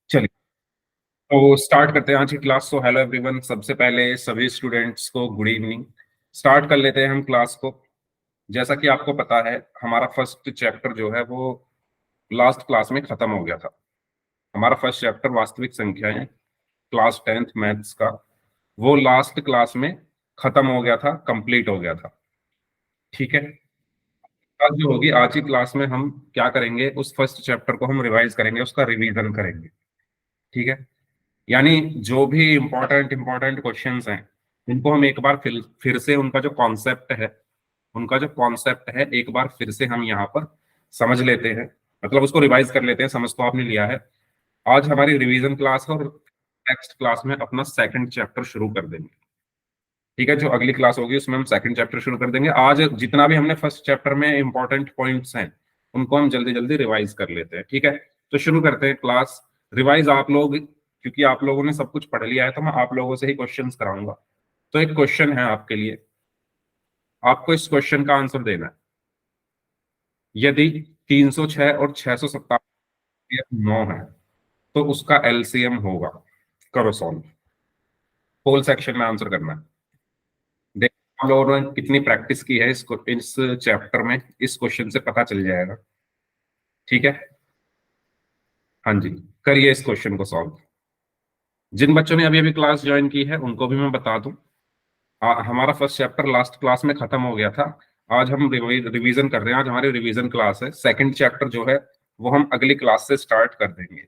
चलिए, तो स्टार्ट करते हैं आज की क्लास। तो हेलो एवरीवन, सबसे पहले सभी स्टूडेंट्स को गुड इवनिंग। स्टार्ट कर लेते हैं हम क्लास को। जैसा कि आपको पता है, हमारा फर्स्ट चैप्टर जो है वो लास्ट क्लास में खत्म हो गया था। हमारा फर्स्ट चैप्टर वास्तविक संख्याएं, क्लास 10th मैथ्स का, वो लास्ट क्लास में खत्म हो गया था, कंप्लीट हो गया था। ठीक है। आज जो होगी, आज की क्लास में हम क्या करेंगे, उस फर्स्ट चैप्टर को हम रिवाइज करेंगे, उसका रिवीजन करेंगे। ठीक है। यानी जो भी इंपॉर्टेंट इंपॉर्टेंट क्वेश्चंस हैं, उनको हम एक बार फिर से उनका जो कॉन्सेप्ट है एक बार फिर से हम यहाँ पर समझ लेते हैं। मतलब उसको रिवाइज कर लेते हैं। समझ तो आपने लिया है। आज हमारी रिवीजन क्लास है और नेक्स्ट क्लास में अपना सेकंड चैप्टर शुरू कर देंगे। ठीक है। जो अगली क्लास होगी उसमें हम सेकंड चैप्टर शुरू कर देंगे। आज जितना भी हमने फर्स्ट चैप्टर में इंपॉर्टेंट पॉइंट्स हैं, उनको हम जल्दी जल्दी रिवाइज कर लेते हैं। ठीक है। तो शुरू करते हैं क्लास। रिवाइज आप लोग, क्योंकि आप लोगों ने सब कुछ पढ़ लिया है, तो मैं आप लोगों से ही क्वेश्चंस कराऊंगा। तो एक क्वेश्चन है आपके लिए, आपको इस क्वेश्चन का आंसर देना है। यदि 306 और 657 9 है, तो उसका एलसीएम होगा। करो सॉल्व। होल सेक्शन में आंसर करना है। देखो हम लोगों ने कितनी प्रैक्टिस की है इसको, इस चैप्टर में इस क्वेश्चन से पता चल जाएगा। ठीक है। हाँ जी। करिए इस क्वेश्चन को सॉल्व। जिन बच्चों ने अभी अभी क्लास ज्वाइन की है उनको भी मैं बता दूं, हमारा फर्स्ट चैप्टर लास्ट क्लास में खत्म हो गया था। आज हम रिवीजन कर रहे हैं। आज हमारी रिवीजन क्लास है। सेकंड चैप्टर जो है वो हम अगली क्लास से स्टार्ट कर देंगे।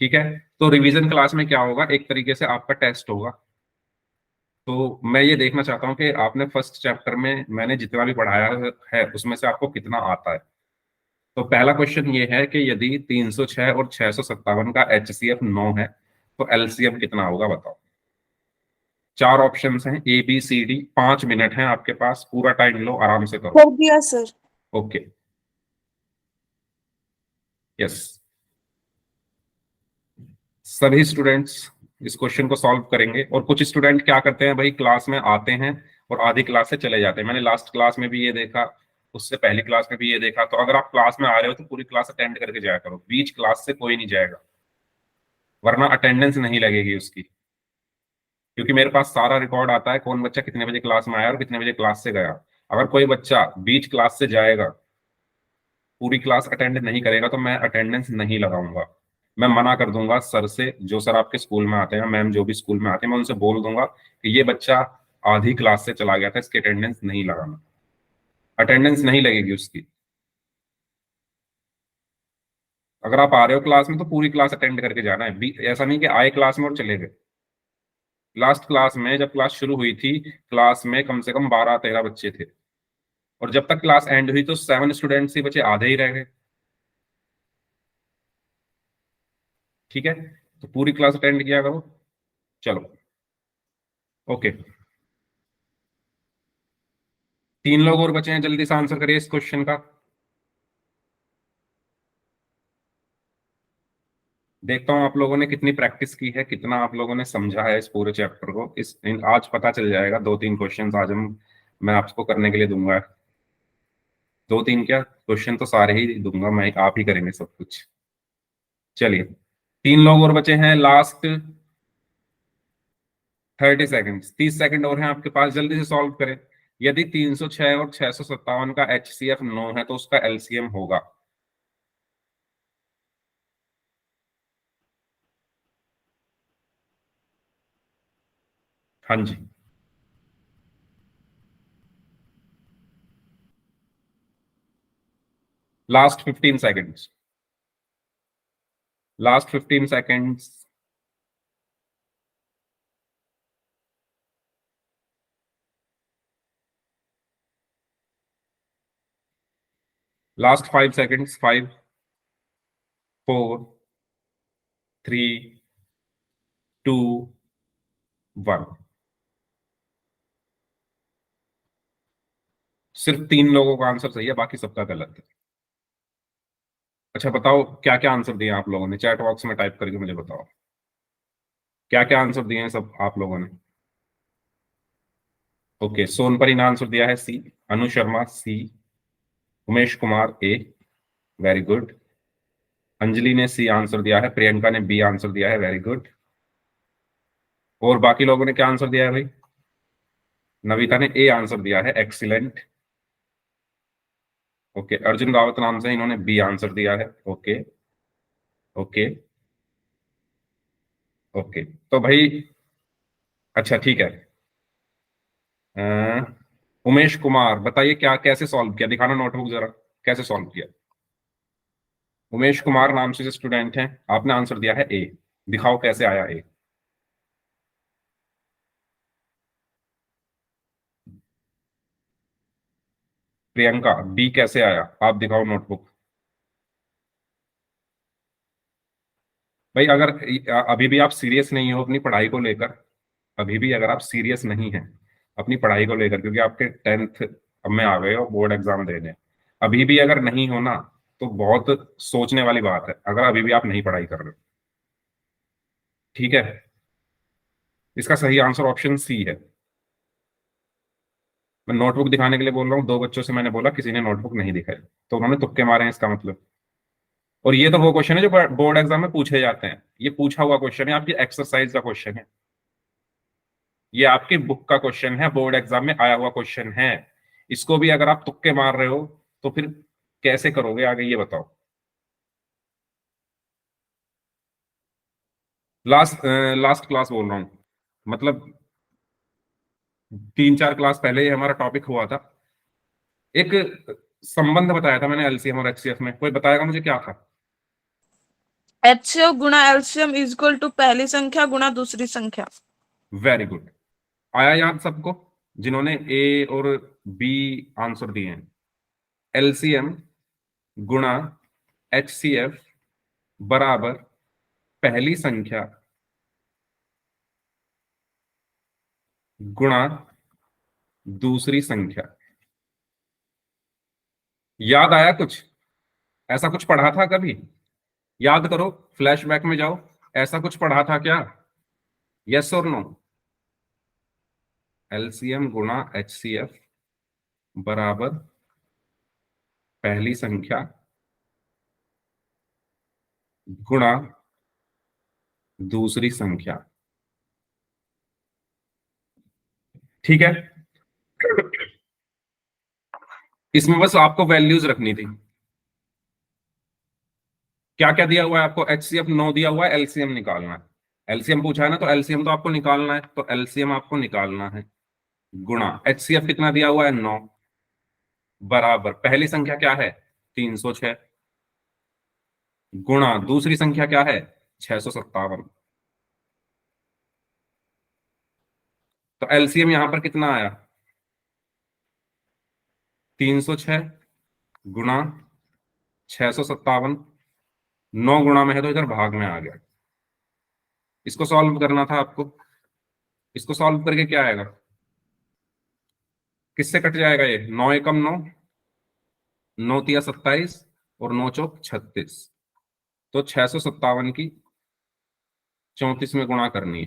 ठीक है। तो रिवीजन क्लास में क्या होगा, एक तरीके से आपका टेस्ट होगा। तो मैं ये देखना चाहता हूँ कि आपने फर्स्ट चैप्टर में मैंने जितना भी पढ़ाया है उसमें से आपको कितना आता है। तो पहला क्वेश्चन ये है कि यदि 306 और 657 का एचसीएफ 9 है, तो एलसीएम कितना होगा बताओ। चार ऑप्शंस हैं, A B C D. 5 minute है आपके पास, पूरा टाइम लो, आराम से करो। कर दिया सर। ओके। यस। सभी स्टूडेंट्स इस क्वेश्चन को सॉल्व करेंगे। और कुछ स्टूडेंट क्या करते हैं भाई, क्लास में आते हैं और आधी क्लास से चले जाते हैं। मैंने लास्ट क्लास में भी ये देखा, उससे पहली क्लास में भी ये देखा। तो अगर आप क्लास में आ रहे हो तो पूरी क्लास अटेंड करके जाया करो। बीच क्लास से कोई नहीं जाएगा, वरना अटेंडेंस नहीं लगेगी उसकी। क्योंकि मेरे पास सारा रिकॉर्ड आता है, कौन बच्चा कितने बजे क्लास में आया और कितने बजे क्लास से गया। अगर कोई बच्चा बीच क्लास से जाएगा, पूरी क्लास अटेंड नहीं करेगा, तो मैं अटेंडेंस नहीं लगाऊंगा। मैं मना कर दूंगा सर से, जो सर आपके स्कूल में आते हैं, मैम जो भी स्कूल में आते हैं, मैं उनसे बोल दूंगा कि ये बच्चा आधी क्लास से चला गया था, इसकी अटेंडेंस नहीं लगाना। अटेंडेंस नहीं लगेगी उसकी। अगर आप आ रहे हो क्लास में तो पूरी क्लास अटेंड करके जाना है। ऐसा नहीं कि आए क्लास में और चले गए। लास्ट क्लास में जब क्लास शुरू हुई थी, क्लास में कम से कम 12-13 बच्चे थे, और जब तक क्लास एंड हुई तो 7 स्टूडेंट्स ही बचे, आधे ही रह गए। ठीक है। तो पूरी क्लास अटेंड किया करो। चलो। ओके। 3 लोग और बचे हैं, जल्दी से आंसर करिए इस क्वेश्चन का। देखता हूं आप लोगों ने कितनी प्रैक्टिस की है, कितना आप लोगों ने समझा है इस पूरे चैप्टर को। आज पता चल जाएगा। 2-3 क्वेश्चंस आज मैं आपको करने के लिए दूंगा। 2-3 क्या, क्वेश्चन तो सारे ही दूंगा मैं, आप ही करेंगे सब कुछ। चलिए, 3 लोग और बचे हैं। लास्ट 30 सेकेंड, 30 सेकेंड और हैं आपके पास, जल्दी से सॉल्व करें। यदि 306 और 657 का एचसीएफ 9 है, तो उसका एलसीएम होगा। हाँ जी। Last 15 seconds. Last 15 seconds. Last 5 seconds. 5, 4, 3, 2, 1। सिर्फ 3 लोगों का आंसर सही है, बाकी सबका गलत है। अच्छा बताओ, क्या क्या आंसर दिए आप लोगों ने, चैट बॉक्स में टाइप करके मुझे बताओ। क्या क्या आंसर दिए हैं सब आप लोगों ने। ओके, सोनपरी ने आंसर दिया है C. Anu Sharma C. Umesh Kumar A. Very good. Anjali ने सी आंसर दिया है, प्रियंका ने बी आंसर दिया है, वेरी गुड। और बाकी लोगों ने क्या आंसर दिया है भाई? नविता ने ए आंसर दिया है, एक्सीलेंट। ओके, अर्जुन रावत नाम से इन्होंने बी आंसर दिया है। Okay okay okay. तो भाई अच्छा ठीक है। अ, उमेश कुमार बताइए क्या कैसे सॉल्व किया, दिखाना नोटबुक जरा, कैसे सॉल्व किया। उमेश कुमार नाम से स्टूडेंट हैं, आपने आंसर दिया है ए, दिखाओ कैसे आया ए। प्रियंका बी कैसे आया, आप दिखाओ नोटबुक। भाई अगर अभी भी आप सीरियस नहीं हो अपनी पढ़ाई को लेकर, अभी भी अगर आप सीरियस नहीं हैं अपनी पढ़ाई को लेकर, क्योंकि आपके 10th अब में आ गए हो बोर्ड एग्जाम देने, अभी भी अगर नहीं हो ना, तो बहुत सोचने वाली बात है अगर अभी भी आप नहीं पढ़ाई कर रहे हो। ठीक है, इसका सही आंसर ऑप्शन सी है। मैं नोटबुक दिखाने के लिए बोल रहा हूँ, दो बच्चों से मैंने बोला किसी ने नोटबुक नहीं दिखाई, तो उन्होंने तुक्के मारे हैं इसका मतलब। और ये तो वो क्वेश्चन है जो बोर्ड एग्जाम में पूछे जाते हैं, ये पूछा हुआ क्वेश्चन है, आपकी एक्सरसाइज का क्वेश्चन है, ये आपकी बुक का क्वेश्चन है, बोर्ड एग्जाम में आया हुआ क्वेश्चन है। इसको भी अगर आप तुक्के मार रहे हो तो फिर कैसे करोगे आगे, ये बताओ। लास्ट लास्ट क्लास बोल रहा हूँ, मतलब 3-4 क्लास पहले ही हमारा टॉपिक हुआ था, एक संबंध बताया था मैंने एलसीएम और एचसीएफ में, कोई बताएगा मुझे क्या था? एचसीएफ गुणा एलसीएम इज इक्वल टू पहली संख्या गुणा दूसरी संख्या। वेरी गुड, आया याद सबको जिन्होंने ए और बी आंसर दिए हैं? एलसीएम गुणा एचसीएफ बराबर पहली संख्या गुणा दूसरी संख्या। याद आया कुछ? ऐसा कुछ पढ़ा था कभी? याद करो, फ्लैशबैक में जाओ, ऐसा कुछ पढ़ा था क्या? यस और नो? एलसीएम गुणा एचसीएफ बराबर पहली संख्या गुणा दूसरी संख्या। ठीक है, इसमें बस आपको वैल्यूज रखनी थी। क्या क्या दिया हुआ है आपको? एचसीएफ 9 दिया हुआ है, एलसीएम निकालना है। एलसीएम पूछा है ना, तो एलसीएम तो आपको निकालना है, तो एलसीएम आपको निकालना है गुणा एचसीएफ कितना दिया हुआ है, 9, बराबर पहली संख्या क्या है, 306, गुणा दूसरी संख्या क्या है, 657। तो एलसीएम यहां पर कितना आया, 306 गुणा 657, 9 गुणा में है तो इधर भाग में आ गया। इसको सॉल्व करना था आपको, इसको सॉल्व करके क्या आएगा, किससे कट जाएगा ये, 9 एकम 9, 9 तिया 27 और 9 चौक 36, तो 657 की 34 में गुणा करनी है।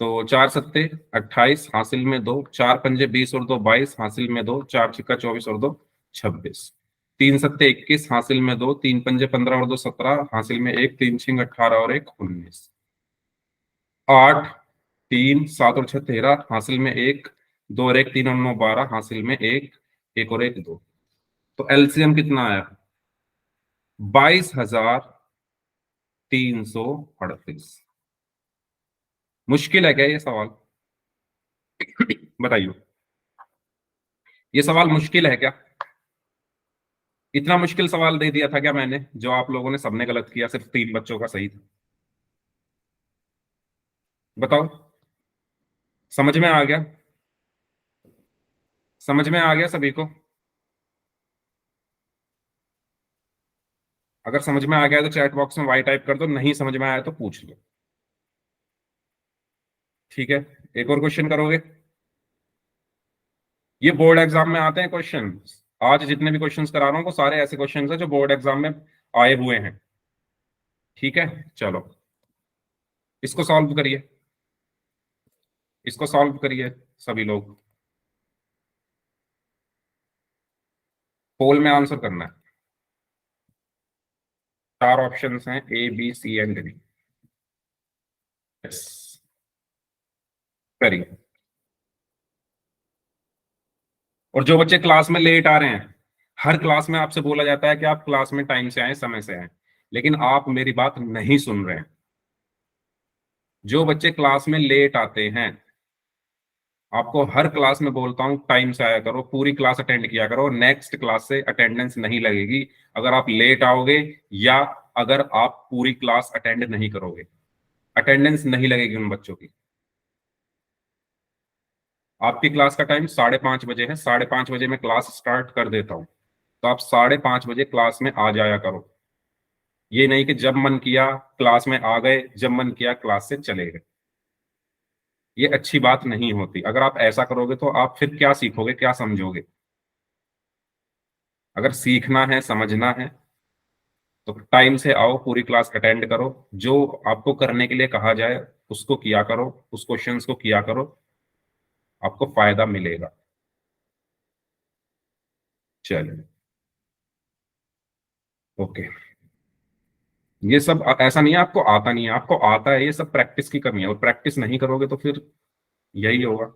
तो 4 सत्ते 28, हासिल में 2, 4 पंजे 20 और 2 22, हासिल में 2, 4 छिक्का 24 और 2 26, 3 सत्ते 21, हासिल में 2, 3 पंजे 15 और 2 17, हासिल में 1, 3 छिंग 18 और 1 19, 8, 3 7 और 6 13, हासिल में 1, 2 और 1 3 और 9 12, हासिल में 1, 1 और 1 2। तो एलसीएम कितना आया, 22,338। मुश्किल है क्या ये सवाल? बताइए, ये सवाल मुश्किल है क्या? इतना मुश्किल सवाल दे दिया था क्या मैंने, जो आप लोगों ने सबने गलत किया, सिर्फ 3 बच्चों का सही था? बताओ, समझ में आ गया? समझ में आ गया सभी को? अगर समझ में आ गया तो चैट बॉक्स में वाई टाइप कर दो, नहीं समझ में आया तो पूछ लो। ठीक है, एक और क्वेश्चन करोगे? ये बोर्ड एग्जाम में आते हैं क्वेश्चन, आज जितने भी क्वेश्चंस करा रहा हूँ वो सारे ऐसे क्वेश्चंस हैं जो बोर्ड एग्जाम में आए हुए हैं। ठीक है, चलो इसको सॉल्व करिए, इसको सॉल्व करिए सभी लोग, पोल में आंसर करना है। 4 ऑप्शंस हैं, A B C and D. Yes, करिए। और जो बच्चे क्लास में लेट आ रहे हैं, हर क्लास में आपसे बोला जाता है कि आप क्लास में टाइम से आए, समय से आए, लेकिन आप मेरी बात नहीं सुन रहे हैं। जो बच्चे क्लास में लेट आते हैं, आपको हर क्लास में बोलता हूं टाइम से आया करो, पूरी क्लास अटेंड किया करो, नेक्स्ट क्लास से अटेंडेंस नहीं लगेगी अगर आप लेट आओगे या अगर आप पूरी क्लास अटेंड नहीं करोगे, अटेंडेंस नहीं लगेगी उन बच्चों की। आपकी क्लास का टाइम 5:30 बजे है, 5:30 बजे मैं क्लास स्टार्ट कर देता हूं, तो आप 5:30 बजे क्लास में आ जाया करो। ये नहीं कि जब मन किया क्लास में आ गए, जब मन किया क्लास से चले गए। ये अच्छी बात नहीं होती। अगर आप ऐसा करोगे तो आप फिर क्या सीखोगे, क्या समझोगे? अगर सीखना है, समझना है, तो टाइम से आओ, पूरी क्लास अटेंड करो, जो आपको करने के लिए कहा जाए उसको किया करो, उस क्वेश्चंस को किया करो, आपको फायदा मिलेगा। चलिए, ओके। ये सब ऐसा नहीं है आपको आता नहीं है, आपको आता है, ये सब प्रैक्टिस की कमी है, और प्रैक्टिस नहीं करोगे तो फिर यही होगा।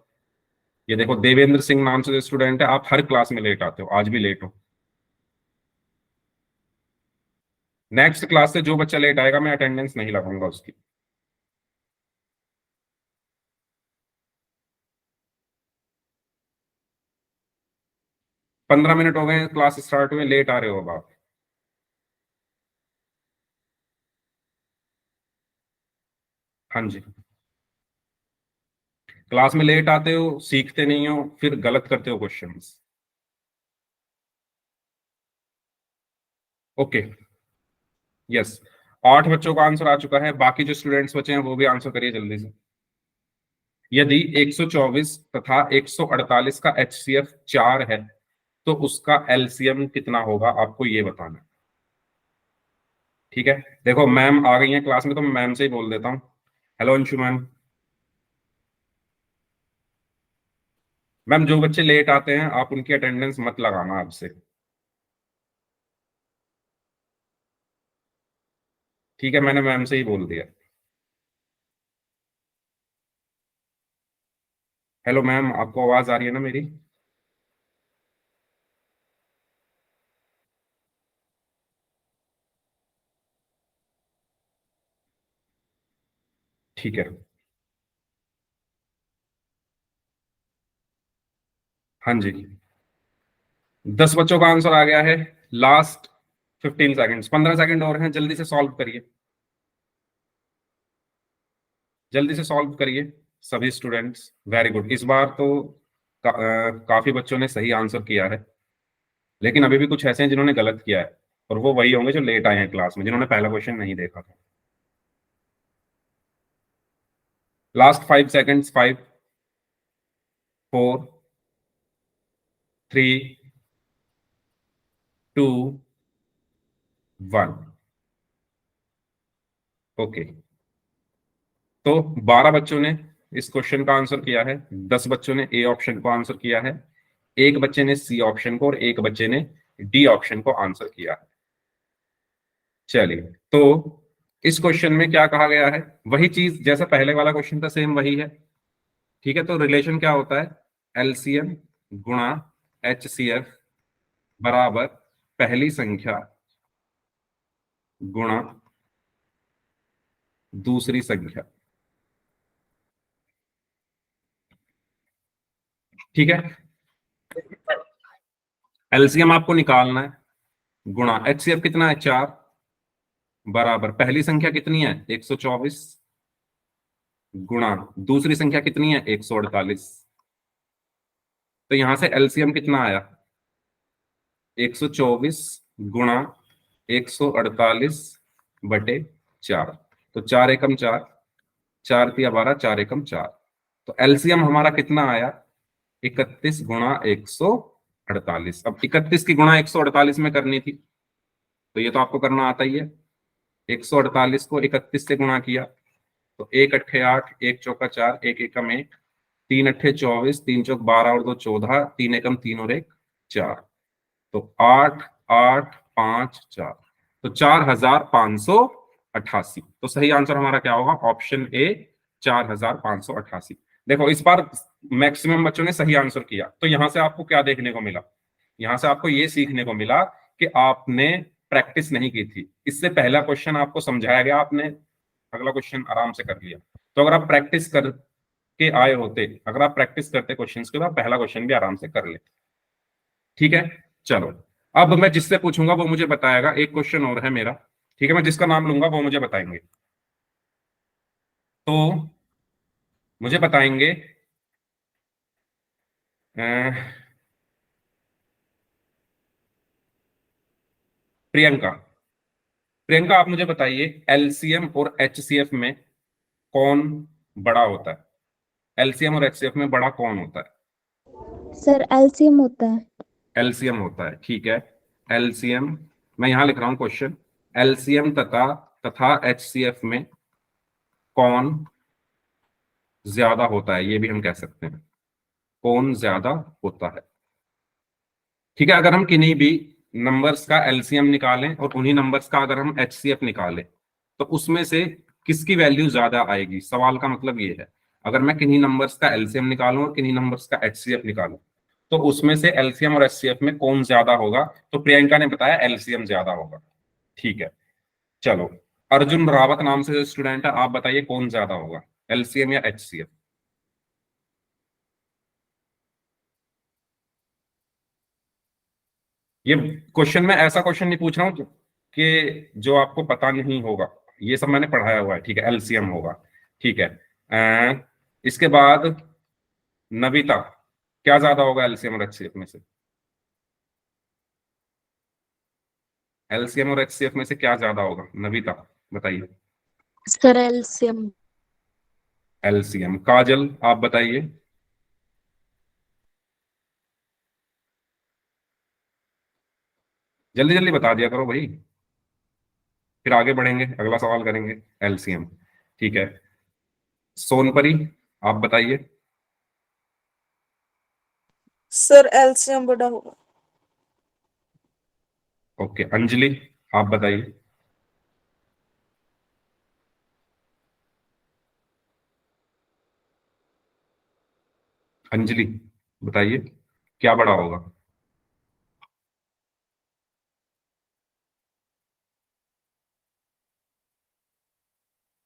ये देखो, देवेंद्र सिंह नाम से जो स्टूडेंट है, आप हर क्लास में लेट आते हो, आज भी लेट हो। नेक्स्ट क्लास से जो बच्चा लेट आएगा, मैं अटेंडेंस नहीं लगाऊंगा उसकी। 15 मिनट हो गए क्लास स्टार्ट हुए, लेट आ रहे हो अब आप। हाँ जी। क्लास में लेट आते हो, सीखते नहीं हो, फिर गलत करते हो क्वेश्चंस। Okay, yes. 8 बच्चों का आंसर आ चुका है, बाकी जो स्टूडेंट्स बचे हैं वो भी आंसर करिए जल्दी से। यदि 124 तथा 148 का एचसीएफ 4 है, तो उसका एलसीएम कितना होगा, आपको ये बताना है। ठीक है, देखो मैम आ गई हैं क्लास में, तो मैं मैम से ही बोल देता हूँ। Hello Anshu ma'am. मैम, जो बच्चे लेट आते हैं आप उनकी अटेंडेंस मत लगाना आपसे। ठीक है, मैंने मैम से ही बोल दिया। हेलो मैम, आपको आवाज आ रही है ना मेरी? ठीक है। हाँ जी, 10 बच्चों का आंसर आ गया है। लास्ट 15 सेकेंड्स, 15 सेकेंड और हैं, जल्दी से सॉल्व करिए, जल्दी से सॉल्व करिए सभी स्टूडेंट्स। वेरी गुड, इस बार तो काफी बच्चों ने सही आंसर किया है, लेकिन अभी भी कुछ ऐसे हैं जिन्होंने गलत किया है, और वो वही होंगे जो लेट आए हैं क्लास में, जिन्होंने पहला क्वेश्चन नहीं देखा था। Last 5 seconds, 5, 4, 3, 2, 1। ओके, तो 12 बच्चों ने इस क्वेश्चन का आंसर किया है, 10 बच्चों ने ए ऑप्शन को आंसर किया है, एक बच्चे ने सी ऑप्शन को, और एक बच्चे ने डी ऑप्शन को आंसर किया है। चलिए, तो इस क्वेश्चन में क्या कहा गया है, वही चीज जैसा पहले वाला क्वेश्चन था, सेम वही है। ठीक है, तो रिलेशन क्या होता है, एलसीएम गुणा एचसीएफ बराबर पहली संख्या गुणा दूसरी संख्या। ठीक है, एलसीएम आपको निकालना है, गुणा एचसीएफ कितना है, 4, बराबर पहली संख्या कितनी है, 124, गुणा दूसरी संख्या कितनी है, 148। तो यहां से एलसीएम कितना आया, 124 गुणा 148 बटे 4। तो 4 एकम 4, 4 तिया 12, 4 एकम 4। तो एलसीएम हमारा कितना आया, 31 गुणा 148। अब 31 की गुणा 148 में करनी थी, तो ये तो आपको करना आता ही है। 148 को 31 से गुणा किया, तो 1 अट्ठे 8, 1 चौका 4, 1 एकम 1, 3 अट्ठे 24, 3 चौक 12 और 2 14, 3 एकम 3 और 1 4। तो 8, 8, 5, 4। तो 4588। तो सही आंसर हमारा क्या होगा? Option A, 4588। देखो इस बार मैक्सिमम बच्चों ने सही आंसर किया। तो यहां से आपको क्या देखने को मिला? यहां से आपको ये सीखने को मिला कि आपने प्रैक्टिस नहीं की थी। इससे पहला क्वेश्चन आपको समझाया गया, आपने अगला क्वेश्चन आराम से कर लिया। तो अगर आप प्रैक्टिस करके आए होते, अगर आप प्रैक्टिस करते क्वेश्चंस के, तो आप पहला क्वेश्चन भी आराम से कर लेते। ठीक है, चलो। अब मैं जिससे पूछूंगा वो मुझे बताएगा। एक क्वेश्चन और है मेरा, ठीक है? मैं जिसका नाम लूंगा वो मुझे बताएंगे। तो मुझे बताएंगे प्रियंका। प्रियंका, आप मुझे बताइए एलसीएम और एचसीएफ में कौन बड़ा होता है? एलसीएम और एचसीएफ में बड़ा कौन होता है? सर एलसीएम होता है। एलसीएम होता है, ठीक है। एलसीएम, मैं यहां लिख रहा हूं क्वेश्चन। एलसीएम तथा एचसीएफ में कौन ज्यादा होता है, ये भी हम कह सकते हैं। कौन ज्यादा होता है? ठीक है, अगर हम किन्हीं भी नंबर्स का एलसीएम निकालें और उन्हीं नंबर्स का अगर हम एचसीएफ निकालें, तो उसमें से किसकी वैल्यू ज्यादा आएगी? सवाल का मतलब ये है, अगर मैं किन्हीं नंबर्स का एलसीएम निकालूं और किन्हीं नंबर्स का एचसीएफ निकालूं, तो उसमें से एलसीएम और एचसीएफ में कौन ज्यादा होगा? तो प्रियंका ने बताया एलसीएम ज्यादा होगा। ठीक है, चलो। अर्जुन रावत नाम से जो स्टूडेंट है, आप बताइए कौन ज्यादा होगा, एलसीएम या एचसीएफ? ये क्वेश्चन में ऐसा क्वेश्चन नहीं पूछ रहा हूं कि जो आपको पता नहीं होगा, ये सब मैंने पढ़ाया हुआ है। ठीक है, एलसीएम होगा। ठीक है। इसके बाद नविता, क्या ज्यादा होगा एलसीएम और एचसीएफ में से? एलसीएम और एचसीएफ में से क्या ज्यादा होगा, नविता बताइए। Sir LCM. एलसीएम। काजल, आप बताइए। जल्दी जल्दी बता दिया करो भाई, फिर आगे बढ़ेंगे, अगला सवाल करेंगे। एलसीएम, ठीक है। सोनपरी, आप बताइए। सर एलसीएम बड़ा होगा। ओके, अंजलि, आप बताइए। अंजलि बताइए, क्या बड़ा होगा?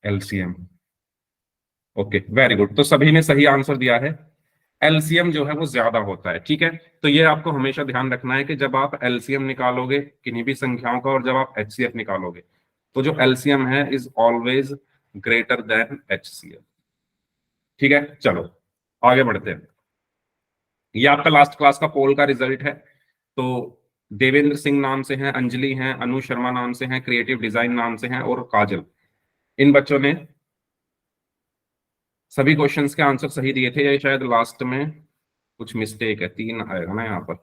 एलसीएम। Okay, very good. तो सभी ने सही आंसर दिया है। एलसीएम जो है वो ज्यादा होता है। ठीक है, तो ये आपको हमेशा ध्यान रखना है कि जब आप एलसीएम निकालोगे किन्हीं भी संख्याओं का और जब आप एचसीएफ निकालोगे, तो जो एलसीएम है is always greater than HCF. ठीक है, चलो आगे बढ़ते हैं। ये आपका लास्ट क्लास का पोल का रिजल्ट है। तो देवेंद्र सिंह नाम से हैं, अंजलि हैं, अनु शर्मा नाम से हैं, क्रिएटिव डिजाइन नाम से हैं, और काजल। इन बच्चों ने सभी क्वेश्चंस के आंसर सही दिए थे। ये शायद लास्ट में कुछ मिस्टेक है, 3 आएगा ना यहाँ पर।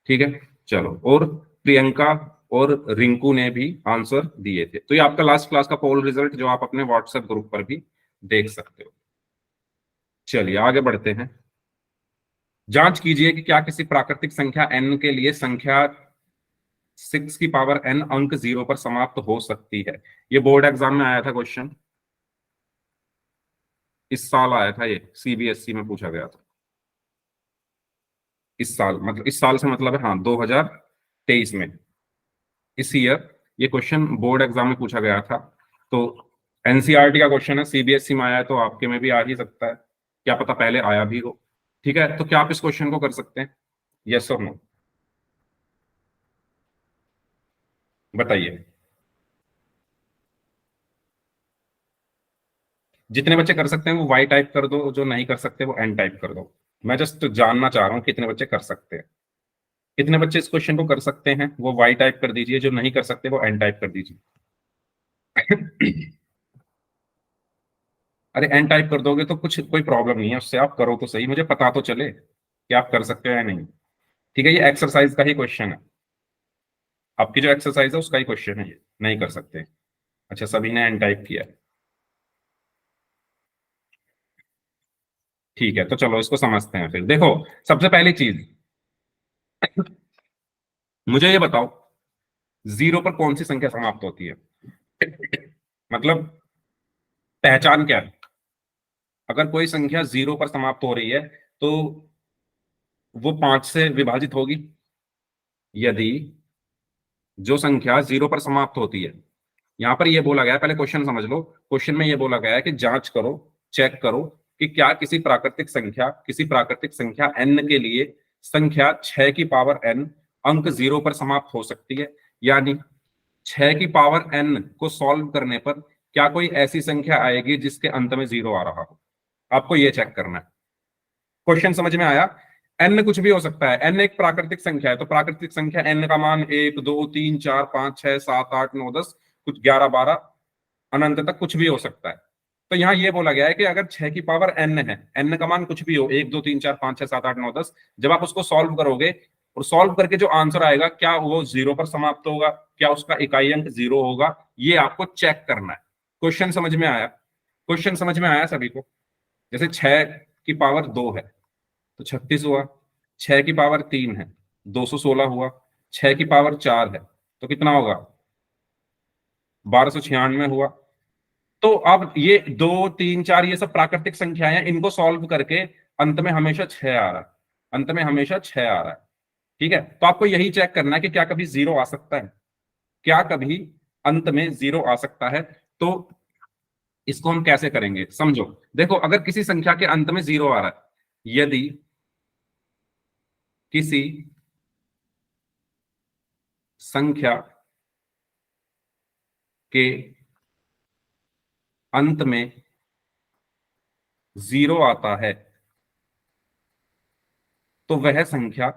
ठीक है, चलो। और प्रियंका और रिंकू ने भी आंसर दिए थे। तो ये आपका लास्ट क्लास का पोल रिजल्ट, जो आप अपने व्हाट्सएप ग्रुप पर भी देख सकते हो। चलिए आगे बढ़ते हैं। जांच कीजिए कि क्या किसी प्राकृतिक संख्या n के लिए संख्या 6 की पावर n अंक 0 पर समाप्त हो सकती है। ये बोर्ड एग्जाम में आया था क्वेश्चन, इस साल आया था, ये सीबीएसई में पूछा गया था। इस साल, मतलब इस साल से मतलब है, हाँ, 2023 में, इस ईयर ये क्वेश्चन बोर्ड एग्जाम में पूछा गया था। तो एनसीईआरटी का क्वेश्चन है, सीबीएसई में आया है, तो आपके में भी आ ही सकता है, क्या पता पहले आया भी हो। ठीक है, तो क्या आप इस क्वेश्चन को कर सकते हैं? यस और नो, बताइए। जितने बच्चे कर सकते हैं वो वाई टाइप कर दो, जो नहीं कर सकते वो एन टाइप कर दो। मैं जस्ट जानना चाह रहा हूँ कितने बच्चे कर सकते हैं। कितने बच्चे इस क्वेश्चन को कर सकते हैं वो वाई टाइप कर दीजिए, जो नहीं कर सकते वो एन टाइप कर दीजिए। अरे एन टाइप कर दोगे तो कुछ कोई प्रॉब्लम नहीं है उससे, आप करो तो सही, मुझे पता तो चले कि आप कर सकते हो या नहीं। ठीक है, ये एक्सरसाइज का ही क्वेश्चन है, आपकी जो एक्सरसाइज है उसका ही क्वेश्चन है, ये नहीं कर सकते। अच्छा, सभी ने एन टाइप किया है। ठीक है, तो चलो इसको समझते हैं फिर। देखो, सबसे पहली चीज मुझे ये बताओ जीरो पर कौन सी संख्या समाप्त होती है? मतलब पहचान क्या है? अगर कोई संख्या जीरो पर समाप्त हो रही है तो वो 5 से विभाजित होगी। यदि जो संख्या जीरो पर समाप्त होती है, यहां पर ये बोला गया है, पहले क्वेश्चन समझ लो। क्वेश्चन में ये बोला गया है कि जांच करो, चेक करो कि क्या किसी प्राकृतिक संख्या n के लिए संख्या 6 की पावर n अंक जीरो पर समाप्त हो सकती है। यानी 6 की पावर n को सॉल्व करने पर क्या कोई ऐसी संख्या आएगी जिसके अंत में जीरो आ रहा हो? आपको ये चेक करना है। क्वेश्चन समझ में आया? n कुछ भी हो सकता है, n एक प्राकृतिक संख्या है, तो प्राकृतिक संख्या n का मान 1 2 3 4 5 6 7 8 9 10 कुछ 11 12 अनंत तक कुछ भी हो सकता है। तो यहाँ ये बोला गया है कि अगर 6 की पावर n है, n का मान कुछ भी हो, 1 2 3 4 5 6 7 8 9 10, जब आप उसको सॉल्व करोगे और सॉल्व करके जो आंसर आएगा क्या वो जीरो पर समाप्त होगा, क्या उसका इकाई अंक जीरो होगा, ये आपको चेक करना है। क्वेश्चन समझ में आया? क्वेश्चन समझ में आया सभी को? जैसे 6 की पावर 2 है तो 36 हुआ, 6 की पावर 3 है 216 हुआ, 6 की पावर 4 है तो कितना होगा? 1296 हुआ। तो अब ये 2 3 4 ये सब प्राकृतिक संख्याएं हैं, इनको सॉल्व करके अंत में हमेशा 6 आ रहा है, अंत में हमेशा 6 आ रहा है। ठीक है, तो आपको यही चेक करना है कि क्या कभी जीरो आ सकता है, क्या कभी अंत में जीरो आ सकता है। तो इसको हम कैसे करेंगे समझो। देखो, अगर किसी संख्या के अंत में जीरो आ रहा है, यदि किसी संख्या के अंत में जीरो आता है तो वह संख्या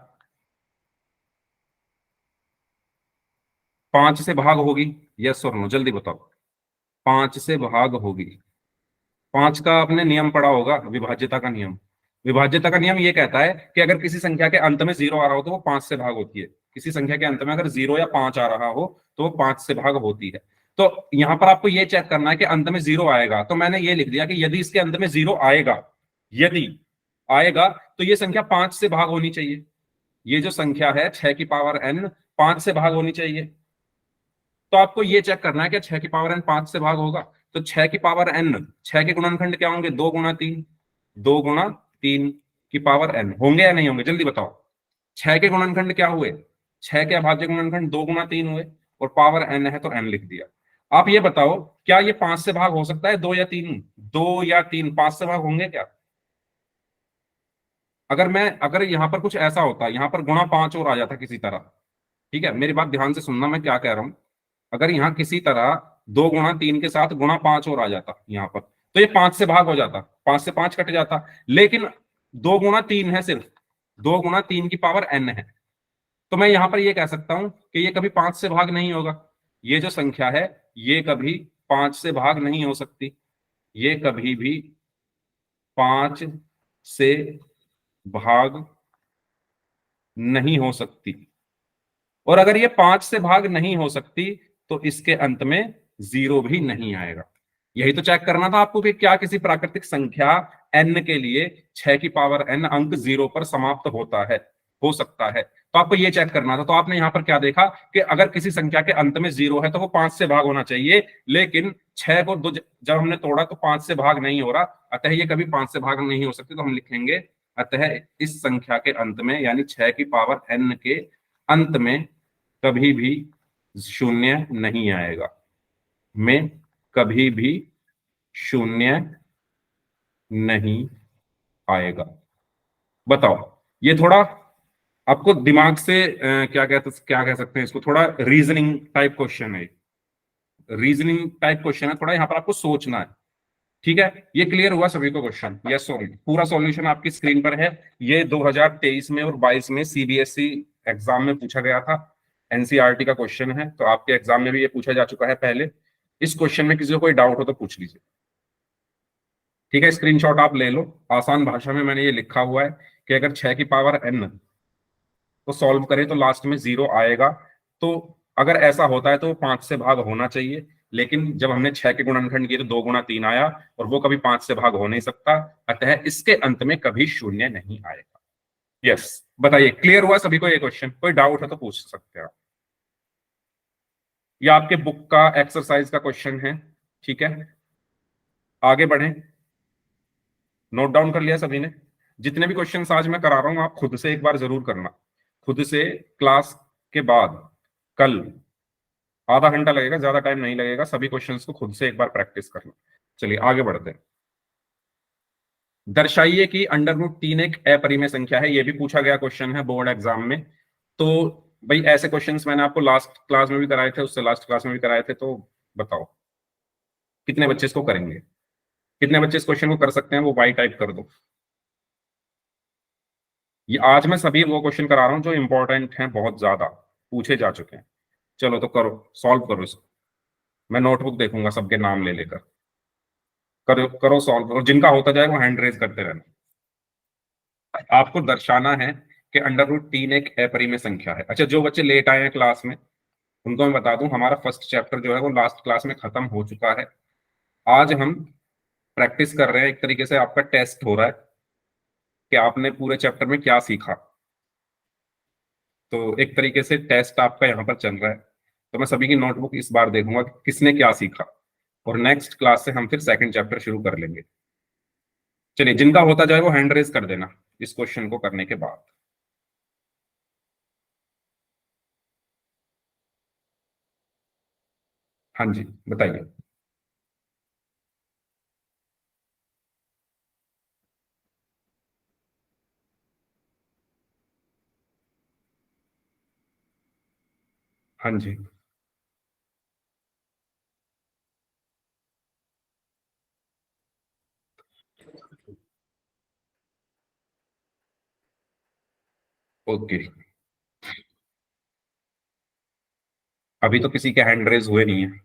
5 से भाग होगी। यस और नो, जल्दी बताओ। 5 से भाग होगी। 5 का आपने नियम पढ़ा होगा, विभाज्यता का नियम। विभाज्यता का नियम ये कहता है कि अगर किसी संख्या के अंत में जीरो आ रहा हो तो वो 5 से भाग होती है। किसी संख्या के अंत में अगर 0 या 5 आ रहा हो तो वो 5 से भाग होती है। तो यहां पर आपको ये चेक करना है कि अंत में जीरो आएगा, तो मैंने ये लिख दिया कि यदि इसके अंत में जीरो आएगा, यदि आएगा तो ये संख्या 5 से भाग होनी चाहिए। ये जो संख्या है 6 की पावर n 5 से भाग होनी चाहिए। तो आपको ये चेक करना है कि 6 की पावर n 5 से भाग होगा। तो 6 की पावर n, 6 के गुणनखंड क्या होंगे? 2 गुणा 3, 2 गुणा 3 की पावर n होंगे या नहीं होंगे? जल्दी बताओ। 6 के गुणनखंड क्या हुए? 6 के अभाज्य गुणनखंड 2 गुणा 3 हुए और पावर n है तो n लिख दिया। आप ये बताओ, क्या ये 5 से भाग हो सकता है? 2 या 3, 2 या 3 5 से भाग होंगे क्या? अगर यहां पर कुछ ऐसा होता, यहां पर गुणा 5 और आ जाता किसी तरह, ठीक है, मेरी बात ध्यान से सुनना, मैं क्या कह रहा हूं। अगर यहाँ किसी तरह 2 गुणा 3 के साथ गुणा 5 और आ जाता यहाँ पर, तो ये 5 से भाग हो जाता, 5 से 5 कट जाता। लेकिन 2 गुणा 3 है, सिर्फ 2 गुणा 3 की पावर n है। तो मैं यहां पर ये कह सकता हूं कि ये कभी 5 से भाग नहीं होगा। ये जो संख्या है ये कभी 5 से भाग नहीं हो सकती, ये कभी भी 5 से भाग नहीं हो सकती। और अगर ये 5 से भाग नहीं हो सकती तो इसके अंत में जीरो भी नहीं आएगा। यही तो चेक करना था आपको कि क्या किसी प्राकृतिक संख्या n के लिए 6 की पावर n अंक जीरो पर समाप्त होता है, हो सकता है। तो आपको ये चेक करना था। तो आपने यहां पर क्या देखा कि अगर किसी संख्या के अंत में जीरो है तो वो 5 से भाग होना चाहिए, लेकिन 6 को दो जब हमने तोड़ा तो 5 से भाग नहीं हो रहा, अतः ये कभी 5 से भाग नहीं हो सकती। तो हम लिखेंगे अतः इस संख्या के अंत में, यानी 6 की पावर n के अंत में कभी भी शून्य नहीं आएगा, में कभी भी शून्य नहीं आएगा। बताओ, ये थोड़ा आपको दिमाग से क्या कह सकते हैं इसको, थोड़ा रीजनिंग टाइप क्वेश्चन है, रीजनिंग टाइप क्वेश्चन है, थोड़ा यहां पर आपको सोचना है। ठीक है, ये क्लियर हुआ सभी को क्वेश्चन? यस सॉरी, पूरा सॉल्यूशन आपकी स्क्रीन पर है। ये 2023 में और 22 में सीबीएसई एग्जाम में पूछा गया था, एनसीईआरटी का क्वेश्चन है, तो आपके एग्जाम में भी ये पूछा जा चुका है पहले। इस क्वेश्चन में किसी को कोई डाउट हो तो पूछ लीजिए। ठीक है, स्क्रीनशॉट आप ले लो। आसान भाषा में मैंने ये लिखा हुआ है कि अगर 6 की पावर n को सॉल्व करें तो लास्ट में जीरो आएगा। तो अगर ऐसा होता है तो 5 से भाग होना चाहिए, लेकिन जब हमने 6 के गुणनखंड किए तो 2 गुणा 3 आया और वो कभी 5 से भाग हो नहीं सकता, अतः इसके अंत में कभी शून्य नहीं आएगा। यस, बताइए, क्लियर हुआ सभी को ये क्वेश्चन? कोई डाउट है तो पूछ सकते हैं आप। ये आपके बुक का एक्सरसाइज का क्वेश्चन है, ठीक है। आगे बढ़ें, नोट डाउन कर लिया सभी ने? जितने भी क्वेश्चंस आज मैं करा रहा हूं आप खुद से एक बार जरूर करना, खुद से क्लास के बाद कल, आधा घंटा लगेगा, ज्यादा टाइम नहीं लगेगा, सभी क्वेश्चंस को खुद से एक बार प्रैक्टिस करना। चलिए आगे बढ़ते हैं। दर्शाइए कि √3 एक अपरिमेय संख्या है, ये भी पूछा गया क्वेश्चन है बोर्ड एग्जाम में। तो भाई ऐसे क्वेश्चंस मैंने आपको लास्ट क्लास में भी कराए थे, उससे लास्ट क्लास में भी कराए थे, तो बताओ कितने बच्चे इसको करेंगे, कितने बच्चे इस क्वेश्चन को कर सकते हैं, वो वाई टाइप कर दो। ये आज मैं सभी वो क्वेश्चन करा रहा हूं जो इंपॉर्टेंट हैं, बहुत ज्यादा पूछे जा चुके हैं। चलो तो करो, सॉल्व करो इसको। मैं नोटबुक देखूंगा सबके नाम ले लेकर, करो करो सॉल्व, और जिनका होता जाए वो हैंड रेज करते रहना। आपको दर्शाना है कि √3 एक अपरिमेय संख्या है। अच्छा, जो बच्चे लेट आए हैं क्लास में उनको मैं बता दूं, हमारा फर्स्ट चैप्टर जो है वो लास्ट क्लास में खत्म हो चुका है। आज हम प्रैक्टिस कर रहे हैं, एक तरीके से आपका टेस्ट हो रहा है कि आपने पूरे चैप्टर में क्या सीखा। तो एक तरीके से टेस्ट आपका यहाँ पर चल रहा है। तो मैं सभी की नोटबुक इस बार देखूंगा कि किसने क्या सीखा, और नेक्स्ट क्लास से हम फिर सेकंड चैप्टर शुरू कर लेंगे। चलिए, जिनका होता जाए वो हैंड रेज कर देना इस क्वेश्चन को करने के बाद। हाँ जी, बताइए। हाँ जी, ओके। अभी तो किसी के हैंड रेज हुए नहीं है।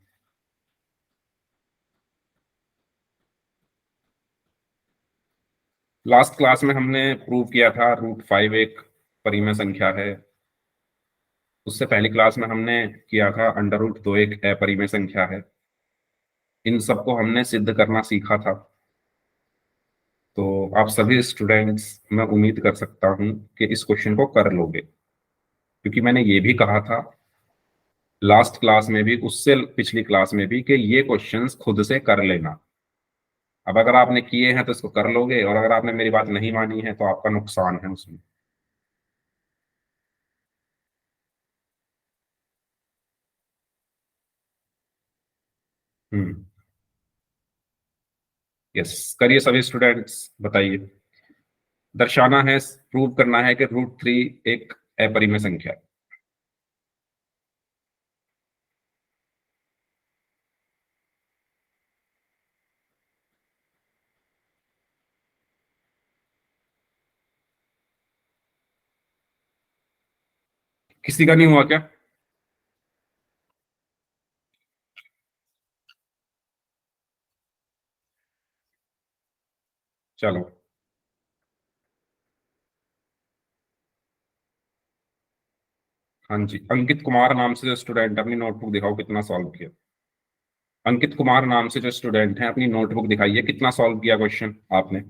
लास्ट क्लास में हमने प्रूव किया था √5 एक परिमेय संख्या है। उससे पहली क्लास में हमने किया था √2 एक अपरिमेय संख्या है। इन सबको हमने सिद्ध करना सीखा था। तो आप सभी स्टूडेंट्स, मैं उम्मीद कर सकता हूं कि इस क्वेश्चन को कर लोगे, क्योंकि मैंने ये भी कहा था लास्ट क्लास में भी, उससे पिछली क्लास में भी, कि ये क्वेश्चंस खुद से कर लेना। अब अगर आपने किए हैं तो इसको कर लोगे, और अगर आपने मेरी बात नहीं मानी है तो आपका नुकसान है उसमें। हम्म, यस, करिए सभी स्टूडेंट्स, बताइए। दर्शाना है, प्रूव करना है कि √3 एक अपरिमेय संख्या है। किसी का नहीं हुआ क्या? चलो, हाँ जी, अंकित कुमार नाम से जो स्टूडेंट, अपनी नोटबुक दिखाओ कितना सॉल्व किया। अंकित कुमार नाम से जो स्टूडेंट है, अपनी नोटबुक दिखाइए कितना सॉल्व किया क्वेश्चन आपने।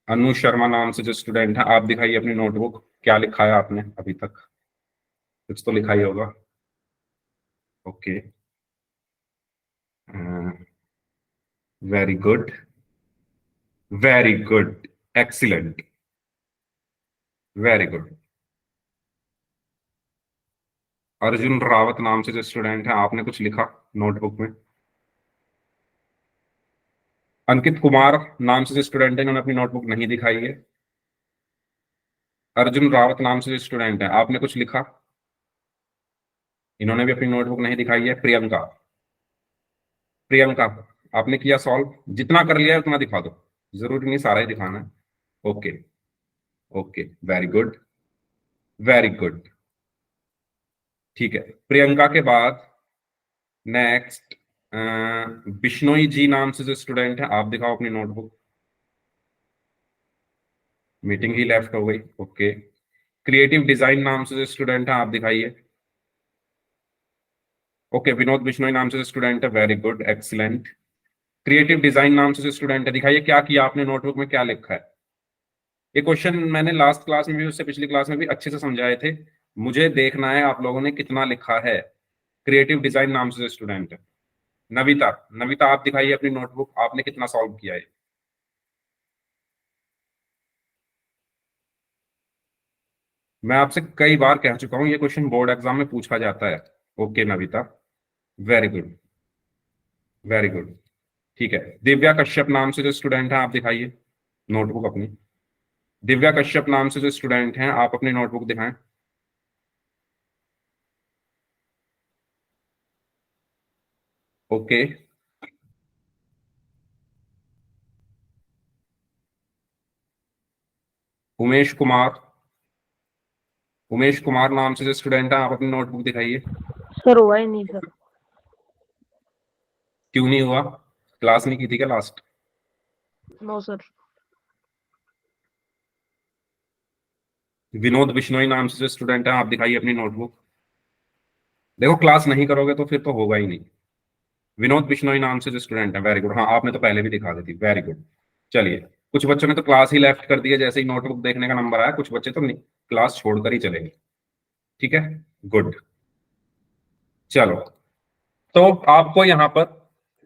अनु शर्मा नाम से जो स्टूडेंट है, आप दिखाइए अपनी नोटबुक, क्या लिखा है आपने अभी तक? कुछ तो लिखा ही होगा। Okay, very good, very good, excellent, very good. Arjun Rawat नाम से जो स्टूडेंट है, आपने कुछ लिखा नोटबुक में? अंकित कुमार नाम से जो स्टूडेंट है, इन्होंने अपनी नोटबुक नहीं दिखाई है। अर्जुन रावत नाम से जो स्टूडेंट है, आपने कुछ लिखा? इन्होंने भी अपनी नोटबुक नहीं दिखाई है। प्रियंका, प्रियंका, आपने किया सॉल्व? जितना कर लिया है उतना दिखा दो, जरूरी नहीं सारा ही दिखाना है। Okay, okay, very good, very good. ठीक है, प्रियंका के बाद नेक्स्ट बिश्नोई जी नाम से जो स्टूडेंट है, आप दिखाओ अपनी नोटबुक। मीटिंग ही लेफ्ट हो गई। ओके, क्रिएटिव डिजाइन नाम से जो स्टूडेंट है, आप दिखाइए। ओके, विनोद बिश्नोई नाम से जो स्टूडेंट है, very good, excellent. Creative design नाम से जो स्टूडेंट है, दिखाइए क्या किया आपने नोटबुक में, क्या लिखा है? ये क्वेश्चन मैंने लास्ट क्लास में भी, उससे पिछली क्लास में भी अच्छे से समझाए थे। मुझे देखना है आप लोगों ने कितना लिखा है। क्रिएटिव डिजाइन नाम से स्टूडेंट है नविता। नविता आप दिखाइए अपनी नोटबुक, आपने कितना सॉल्व किया है। मैं आपसे कई बार कह चुका हूं ये क्वेश्चन बोर्ड एग्जाम में पूछा जाता है। Okay Navita, very good, very good. ठीक है, दिव्या कश्यप नाम से जो स्टूडेंट है आप दिखाइए नोटबुक अपनी। दिव्या कश्यप नाम से जो स्टूडेंट हैं आप अपनी नोटबुक दिखाएं। ओके, उमेश कुमार, उमेश कुमार नाम से जो स्टूडेंट है आप अपनी नोटबुक दिखाइए। सर हुआ ही नहीं सर। क्यों नहीं हुआ? क्लास नहीं की थी क्या last? No sir. Vinod Bishnoi नाम से जो स्टूडेंट है आप दिखाइए अपनी नोटबुक। देखो क्लास नहीं करोगे तो फिर तो होगा ही नहीं। विनोद बिश्नोई नाम से जो स्टूडेंट है, वेरी गुड। हाँ आपने तो पहले भी दिखा दी थी, वेरी गुड। चलिए, कुछ बच्चों ने तो क्लास ही लेफ्ट कर दी है जैसे ही नोटबुक देखने का नंबर आया। कुछ बच्चे तो नहीं, क्लास छोड़कर ही चले गए। ठीक है, गुड। चलो, तो आपको यहां पर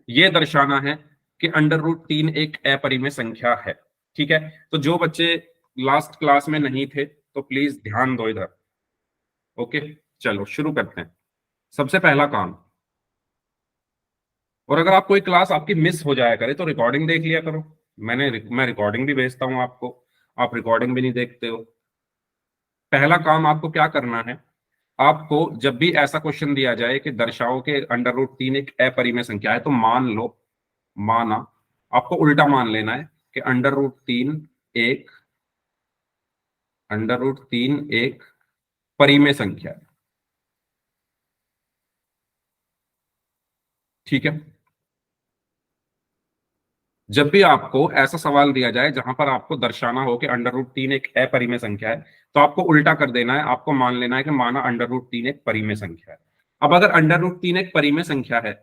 यह दर्शाना है कि अंडर रूट 3 एक अपरिमेय संख्या है। ठीक है, तो जो बच्चे लास्ट क्लास में नहीं थे तो प्लीज ध्यान दो इधर। ओके, चलो शुरू करते हैं। सबसे पहला काम, और अगर आप कोई क्लास आपकी मिस हो जाया करे तो रिकॉर्डिंग देख लिया करो। मैं रिकॉर्डिंग भी भेजता हूं आपको, आप रिकॉर्डिंग भी नहीं देखते हो। पहला काम आपको क्या करना है, आपको जब भी ऐसा क्वेश्चन दिया जाए कि दर्शाओ कि अंडर रूट 3 एक अपरिमेय संख्या है, तो मान लो, माना, आपको उल्टा मान लेना है कि एक अंडर रूट तीन एक परिमेय संख्या है। ठीक है, जब भी आपको ऐसा सवाल दिया जाए जहां पर आपको दर्शाना हो कि अंडर रूट 3 एक अपरिमेय संख्या है, तो आपको उल्टा कर देना है। आपको मान लेना है कि माना अंडर रूट 3 एक परिमेय संख्या है। अब अगर अंडर रूट 3 एक परिमेय संख्या है,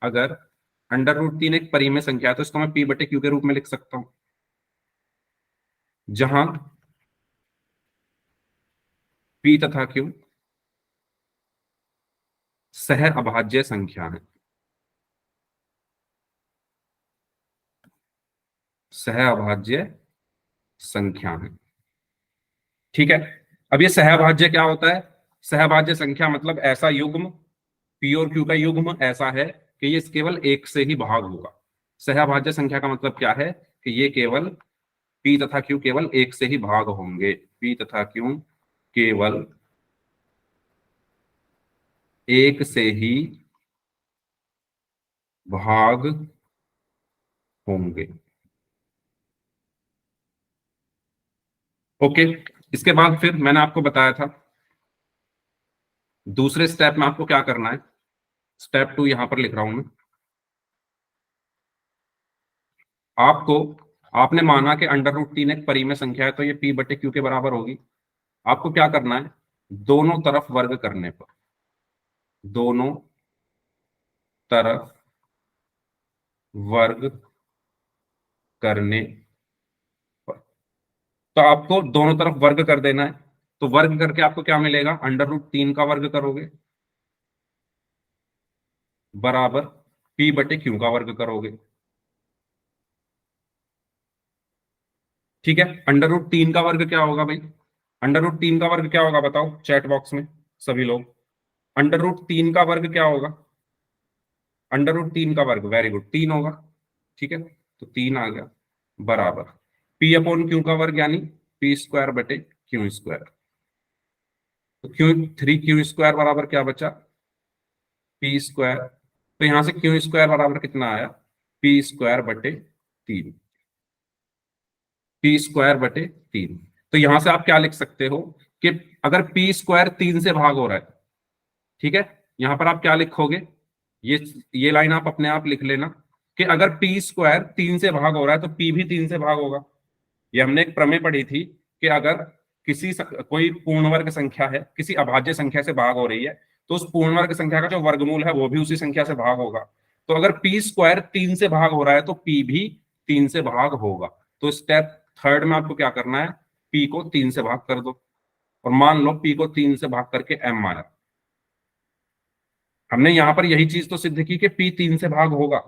अगर अंडर रूट 3 एक परिमेय संख्या है, तो इसको मैं पी बटे क्यू के रूप में लिख सकता हूं, जहां पी तथा क्यू सह अभाज्य संख्या है। सह अभाज्य संख्या है। ठीक है, अब ये सहभाज्य क्या होता है? सहभाज्य संख्या मतलब ऐसा युग्म, पी और क्यू का युग्म ऐसा है कि ये केवल एक से ही भाग होगा। सहभाज्य संख्या का मतलब क्या है कि ये केवल पी तथा क्यू केवल एक से ही भाग होंगे। पी तथा क्यू केवल एक से ही भाग होंगे। ओके, इसके बाद फिर मैंने आपको बताया था दूसरे स्टेप में आपको क्या करना है। स्टेप 2 यहां पर लिख रहा हूं मैं। आपको, आपने माना कि अंडर रूट 3 एक परिमेय संख्या है, तो ये पी बटे क्यू के बराबर होगी। आपको क्या करना है, दोनों तरफ वर्ग करने पर, दोनों तरफ वर्ग करने पर, तो आपको दोनों तरफ वर्ग कर देना है। तो वर्ग करके आपको क्या मिलेगा, अंडर रूट 3 का वर्ग करोगे बराबर पी बटे क्यू का वर्ग करोगे। ठीक है, अंडर रूट 3 का वर्ग क्या होगा भाई? अंडर रूट 3 का वर्ग क्या होगा बताओ चैट बॉक्स में सभी लोग। अंडर रूट 3 का वर्ग क्या होगा? अंडर रूट 3 का वर्ग, वेरी गुड, 3 होगा। ठीक है, तो 3 आ गया बराबर पी अपॉन क्यू का वर्ग, यानी पी स्क्वायर बटे क्यू स्क्वायर। तो क्यू 3 क्यू स्क्वायर बराबर क्या बचा? P square. तो यहां से क्यू स्क्वायर बराबर कितना आया? पी स्क्वायर बटे 3। पी स्क्वायर बटे 3। तो यहां से आप क्या लिख सकते हो कि अगर पी स्क्वायर 3 से भाग हो रहा है, ठीक है, यहां पर आप क्या लिखोगे, ये लाइन आप अपने आप लिख लेना कि अगर पी स्क्वायर 3 से भाग हो रहा है तो पी भी 3 से भाग होगा। ये हमने एक प्रमेय पढ़ी थी कि अगर कोई पूर्ण वर्ग संख्या है, किसी अभाज्य संख्या से भाग हो रही है, तो उस पूर्ण वर्ग संख्या का जो वर्गमूल है वो भी उसी संख्या से भाग होगा। तो अगर पी स्क्वायर 3 से भाग हो रहा है तो पी भी 3 से भाग होगा। तो स्टेप थर्ड में आपको क्या करना है, p को 3 से भाग कर दो, और मान लो p को 3 से भाग करके m आया। हमने यहां पर यही चीज तो सिद्ध की कि p 3 से भाग होगा,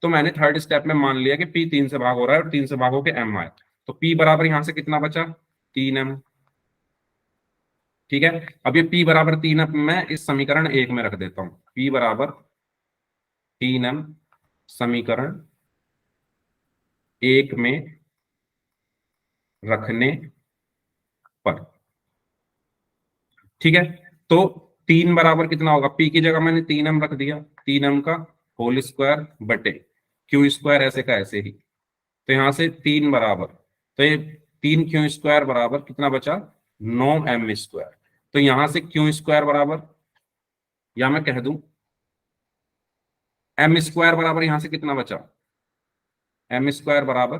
तो मैंने थर्ड स्टेप में मान लिया कि p 3 से भाग हो रहा है और 3 से भाग होके m आया, तो p बराबर यहां से कितना बचा, 3m। ठीक है, अब ये p बराबर 3m मैं इस समीकरण 1 में रख देता हूं, p बराबर 3m समीकरण 1 में रखने पर। ठीक है, तो 3 बराबर कितना होगा, p की जगह मैंने 3m रख दिया, 3m का होल स्क्वायर बटे क्यू स्क्वायर ऐसे का ऐसे ही, तो यहां से 3 बराबर, तो ये 3 क्यू स्क्वायर बराबर कितना बचा, 9m स्क्वायर। तो यहां से क्यू स्क्वायर बराबर, या मैं कह दूं m स्क्वायर बराबर यहां से कितना बचा, m स्क्वायर बराबर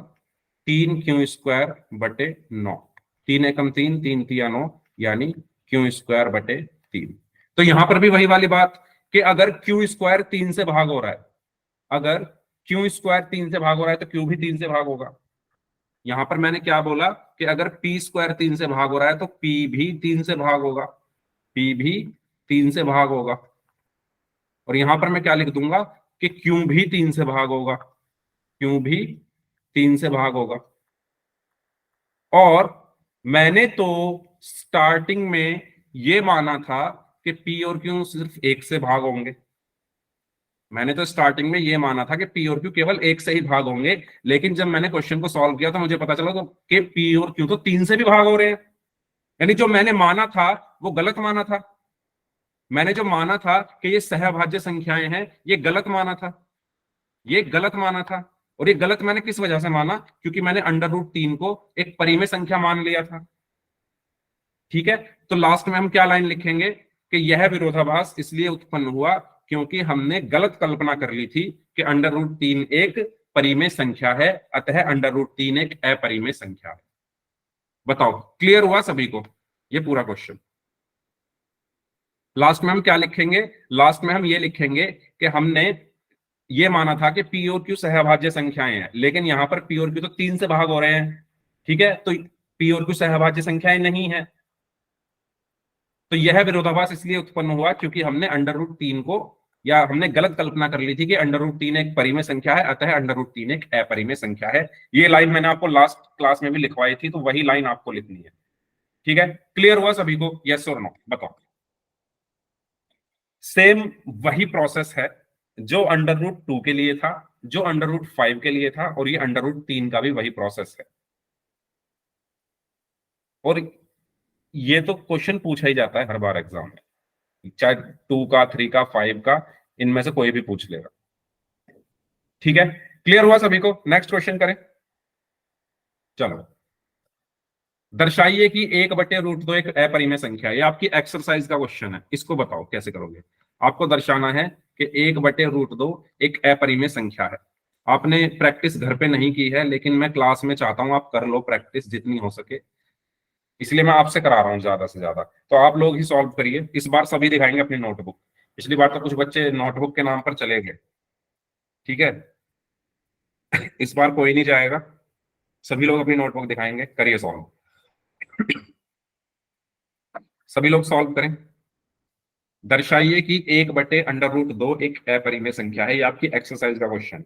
3 क्यू स्क्वायर बटे 9, 3 एकम 3, 3 तिया 9, यानी क्यू स्क्वायर बटे 3। तो यहां पर भी वही वाली बात कि अगर क्यू स्क्वायर 3 से भाग हो रहा है, अगर क्यू स्क्वायर 3 से भाग हो रहा है तो क्यू भी 3 से भाग होगा। यहां पर मैंने क्या बोला कि अगर पी स्क्वायर 3 से भाग हो रहा है तो पी भी 3 से भाग होगा, पी भी 3 से भाग होगा। और यहां पर मैं क्या लिख दूंगा कि क्यू भी 3 से भाग होगा, क्यू भी 3 से भाग होगा। और मैंने तो स्टार्टिंग में ये माना था कि पी और क्यू सिर्फ 1 से भाग होंगे, मैंने तो स्टार्टिंग में ये माना था कि पी और क्यू केवल 1 से ही भाग होंगे, लेकिन जब मैंने क्वेश्चन को सॉल्व किया तो मुझे पता चला तो कि पी और क्यू तो 3 से भी भाग हो रहे हैं। यानी जो मैंने माना था वो गलत माना था, मैंने जो माना था कि ये सहभाज्य संख्याएं हैं ये गलत माना था, ये गलत माना था। और ये गलत मैंने किस वजह से माना, क्योंकि मैंने अंडर रूट 3 को एक परिमेय संख्या मान लिया था। ठीक है, तो लास्ट में हम क्या लाइन लिखेंगे कि यह विरोधाभास इसलिए उत्पन्न हुआ क्योंकि हमने गलत कल्पना कर ली थी कि अंडर रूट 3 एक परिमेय संख्या है, अतः अंडर रूट 3 एक अपरिमेय संख्या है। बताओ क्लियर हुआ सभी को ये पूरा क्वेश्चन। लास्ट में हम क्या लिखेंगे, लास्ट में हम ये लिखेंगे कि हमने ये माना था कि पी और क्यू सहभाज्य संख्याएं हैं, लेकिन यहां पर पी और क्यू तो 3 से भाग हो रहे हैं। ठीक है, तो पी और क्यू सहभाज्य संख्याएं नहीं है, तो यह विरोधाभास इसलिए उत्पन्न हुआ क्योंकि हमने अंडर रूट 3 को, या हमने गलत कल्पना कर ली थी कि अंडर रूट 3 एक परिमेय संख्या है, अतः अंडर रूट 3 एक अपरिमेय संख्या है। ये लाइन मैंने आपको लास्ट क्लास में भी लिखवाई थी, तो वही लाइन आपको लिखनी है। ठीक है, क्लियर हुआ सभी को, यस और नो बताओ। सेम वही प्रोसेस है जो अंडर रूट 2 के लिए था, जो अंडर रूट 5 के लिए था, और ये अंडर रूट 3 का भी वही प्रोसेस है। और ये तो क्वेश्चन पूछा ही जाता है हर बार एग्जाम में, चाहे 2 का 3 का 5 का, इनमें से कोई भी पूछ लेगा। ठीक है, क्लियर हुआ सभी को, नेक्स्ट क्वेश्चन करें। चलो, दर्शाइए कि 1/√2 एक अपरिमेय संख्या है। ये आपकी एक्सरसाइज का क्वेश्चन है, इसको बताओ कैसे करोगे। आपको दर्शाना है कि 1/√2 एक अपरिमेय संख्या है। आपने प्रैक्टिस घर पे नहीं की है, लेकिन मैं क्लास में चाहता हूं आप कर लो प्रैक्टिस जितनी हो सके, इसलिए मैं आपसे करा रहा हूं ज्यादा से ज्यादा। तो आप लोग ही सॉल्व करिए, इस बार सभी दिखाएंगे अपनी नोटबुक। पिछली बार तो कुछ बच्चे नोटबुक के नाम पर चले गए। ठीक है, इस बार कोई नहीं जाएगा, सभी लोग अपनी नोटबुक दिखाएंगे, करिए सॉल्व। सभी लोग सॉल्व करें। दर्शाइए कि 1/√2 एक अपरिमेय संख्या है। ये आपकी एक्सरसाइज का क्वेश्चन।